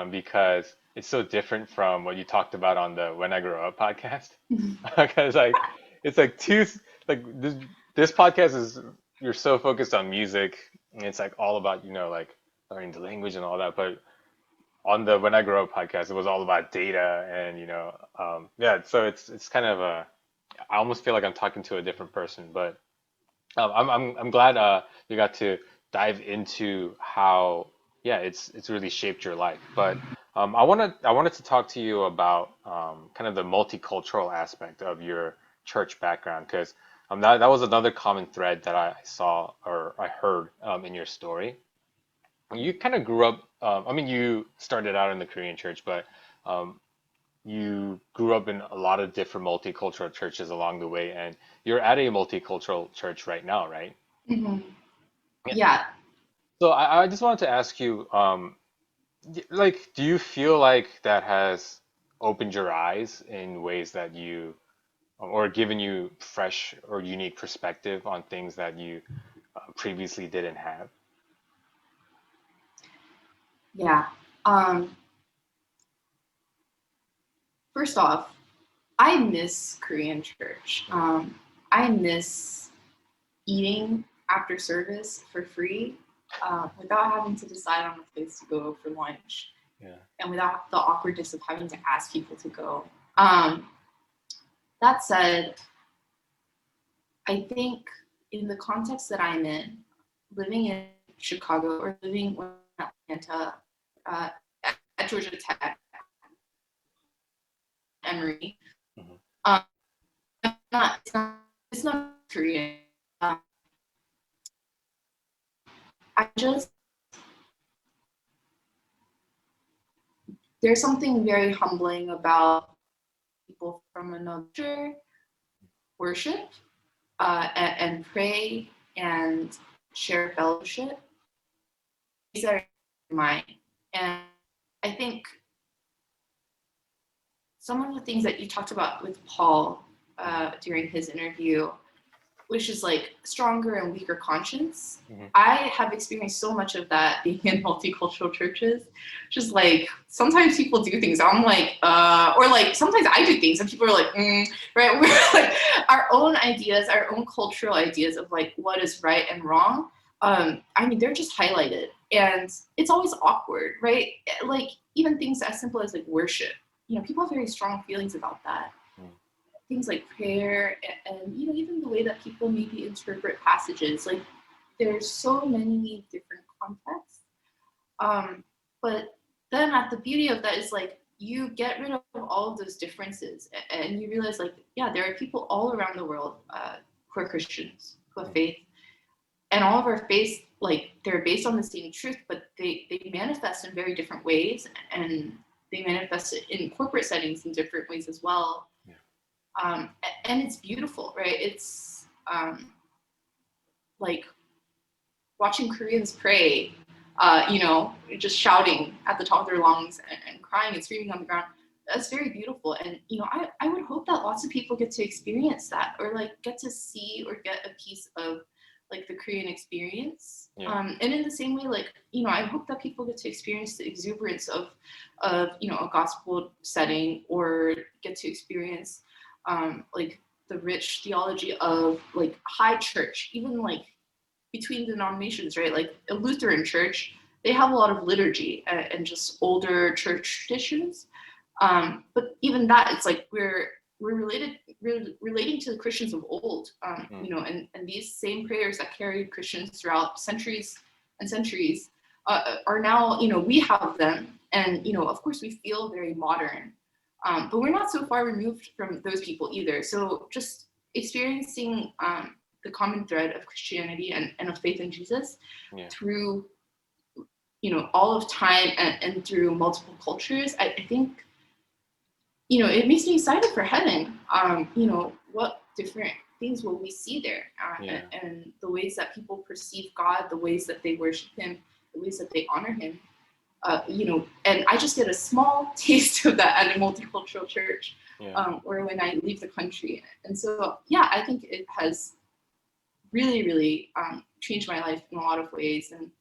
because it's so different from what you talked about on the When I Grow Up podcast. Because like it's like like this podcast is you're so focused on music and it's like all about like learning the language and all that. But on the When I Grow Up podcast, it was all about data and yeah. So it's kind of a I almost feel like I'm talking to a different person, but I'm glad you got to dive into how yeah it's really shaped your life. But I wanted to talk to you about kind of the multicultural aspect of your church background because that was another common thread that I saw or I heard in your story. You kind of grew up. I mean, you started out in the Korean church, but um, you grew up in a lot of different multicultural churches along the way, and you're at a multicultural church right now, right? Hmm. Yeah. Yeah, So I just wanted to ask you, like, do you feel like that has opened your eyes in ways that you, or given you fresh or unique perspective on things that you previously didn't have? yeah. Um, First off, I miss Korean church. Mm, I miss eating after service for free without having to decide on a place to go for lunch yeah. and without the awkwardness of having to ask people to go. Um, that said, I think in the context that I'm in, living in Chicago or living in Atlanta, uh, at Georgia Tech, Emory, Hmm. um, it's not Korean. Um, I just there's something very humbling about people from another worship and pray and share fellowship. These are mine, and I think some of the things that you talked about with Paul Hmm. during his interview, which is like stronger and weaker conscience. Hmm. I have experienced so much of that being in multicultural churches. Just like sometimes people do things, I'm like, or like sometimes I do things and people are like, right? We're like our own ideas, our own cultural ideas of like what is right and wrong. I mean, they're just highlighted and it's always awkward, right? Like even things as simple as like worship. People have very strong feelings about that things like prayer and even the way that people maybe interpret passages like there's so many different contexts um, but then the beauty of that is like you get rid of all of those differences and you realize like yeah there are people all around the world who are Christians who have Hmm. faith and all of our faiths like they're based on the same truth but they manifest in very different ways and they manifest in corporate settings in different ways as well Yeah. um, and it's beautiful, right? It's like watching Koreans pray, just shouting at the top of their lungs and crying and screaming on the ground. That's very beautiful. And, I would hope that lots of people get to experience that or like get to see or get a piece of like the Korean experience. Yeah. And in the same way, like, I hope that people get to experience the exuberance of a gospel setting or get to experience like the rich theology of like high church, even like between denominations, right? Like a Lutheran church, they have a lot of liturgy and just older church traditions. But even that, it's like we're relating to the Christians of old, Mm. and these same prayers that carried Christians throughout centuries and centuries are now, we have them, and of course we feel very modern, but we're not so far removed from those people either. So just experiencing the common thread of Christianity and of faith in Jesus Yeah. through all of time and through multiple cultures, I think it makes me excited for heaven. What different things will we see there, Yeah. and the ways that people perceive God, the ways that they worship Him, the ways that they honor Him. And I just get a small taste of that at a multicultural church, Yeah. or when I leave the country. And so, yeah, I think it has really, really changed my life in a lot of ways. And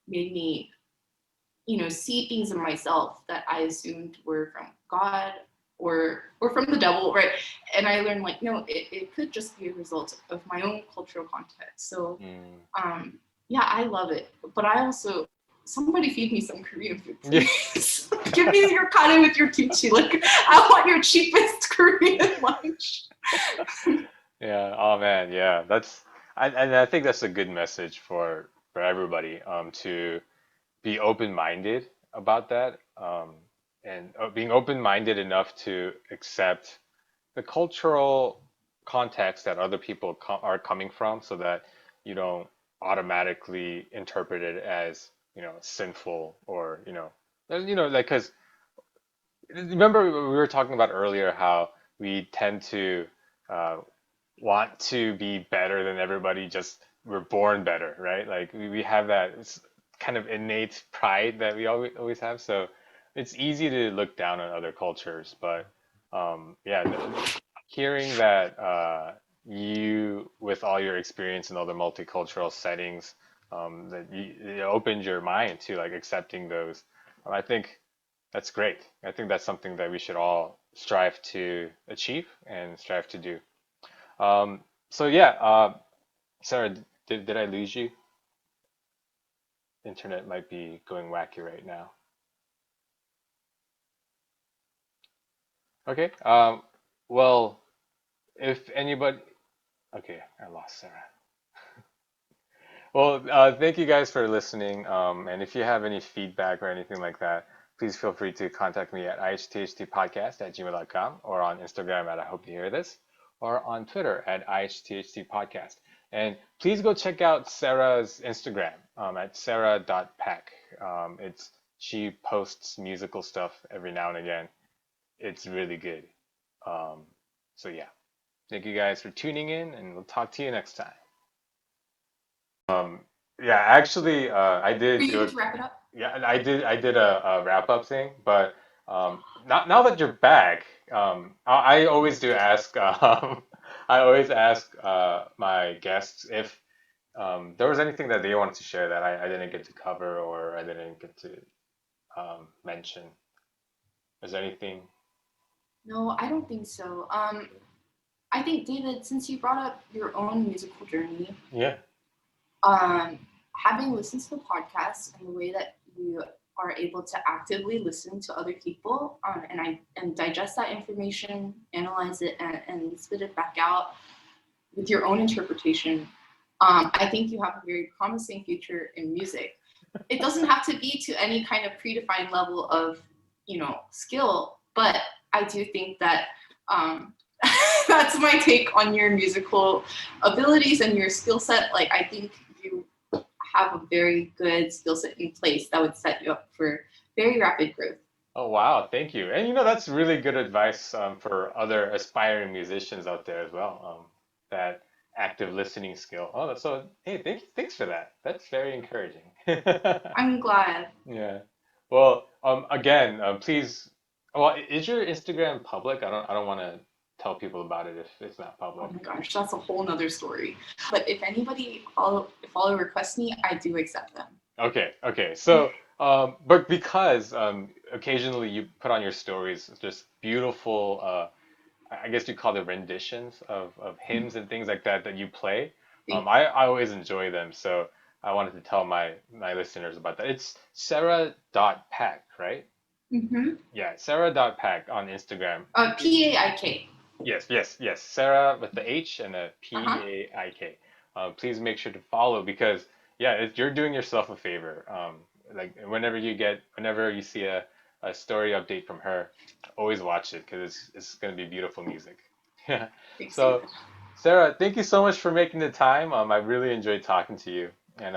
made me, see things in myself that I assumed were from God or from the devil, right? And I learned like, no, it could just be a result of my own cultural context. So Mm. yeah, I love it. But I also somebody feed me some Korean food, Yeah. please. Give me your kare with your kimchi. Like I want your cheapest Korean lunch. Yeah. Oh man. Yeah. And I think that's a good message for everybody. To be open-minded about that. And being open-minded enough to accept the cultural context that other people are coming from, so that you don't automatically interpret it as sinful, or like, because remember we were talking about earlier how we tend to uh, want to be better than everybody, just we're born better, right? Like we have that kind of innate pride that we always have. So it's easy to look down on other cultures, but yeah, hearing that you, with all your experience in other multicultural settings, that it opened your mind to like accepting those. I think that's great. I think that's something that we should all strive to achieve and strive to do. So yeah, Sarah, did I lose you? Internet might be going wacky right now. Okay. Well, if anybody, okay, I lost Sarah. Well, thank you guys for listening. And if you have any feedback or anything like that, please feel free to contact me at ihthtpodcast@gmail.com, or on Instagram at I hope you hear this, or on Twitter at IHTHT And please go check out Sarah's Instagram at sarah.pack. She posts musical stuff every now and again. It's really good. Um, so yeah, thank you guys for tuning in, and we'll talk to you next time. Um, yeah, actually, I Are did you do good a to wrap it up? yeah, and I did a wrap up thing, but now that you're back, I always do ask I always ask my guests if there was anything that they wanted to share that I didn't get to cover, or I didn't get to mention. Is there anything? No, I don't think so. I think David, since you brought up your own musical journey, Yeah. um, having listened to the podcast and the way that you are able to actively listen to other people and digest that information, analyze it, and spit it back out with your own interpretation, I think you have a very promising future in music. It doesn't have to be to any kind of predefined level of, skill, but I do think that um, that's my take on your musical abilities and your skill set. Like, I think you have a very good skill set in place that would set you up for very rapid growth. Oh wow, thank you. And that's really good advice for other aspiring musicians out there as well. That active listening skill. Oh, so hey, thanks for that. That's very encouraging. I'm glad. Yeah. Well, again, please. Well, is your Instagram public? I don't want to tell people about it if it's not Oh public. my gosh, that's a whole nother story. But if anybody follow requests me, I do accept them. Okay, okay. So, but because occasionally you put on your stories just beautiful, I guess you call it renditions of hymns and things like that that you play. Thank I always enjoy them, so I wanted to tell my listeners about that. It's Sarah.pack, right? you. Mm-hmm. Yeah, Sarah.pack on Instagram. Paik. Yes, yes, yes. Sarah with the H and a Uh-huh. Paik. Please make sure to follow, because yeah, you're doing yourself a favor. Like whenever you see a story update from her, always watch it, because it's gonna be beautiful music. Yeah. Thanks, So David. Sarah, thank you so much for making the time. I really enjoyed talking to you, and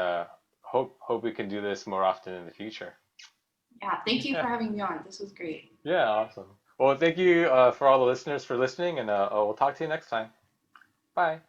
hope we can do this more often in the future. Yeah, thank you for having me on. This was great. Yeah, awesome. Well, thank you for all the listeners for listening, and we'll talk to you next time. Bye.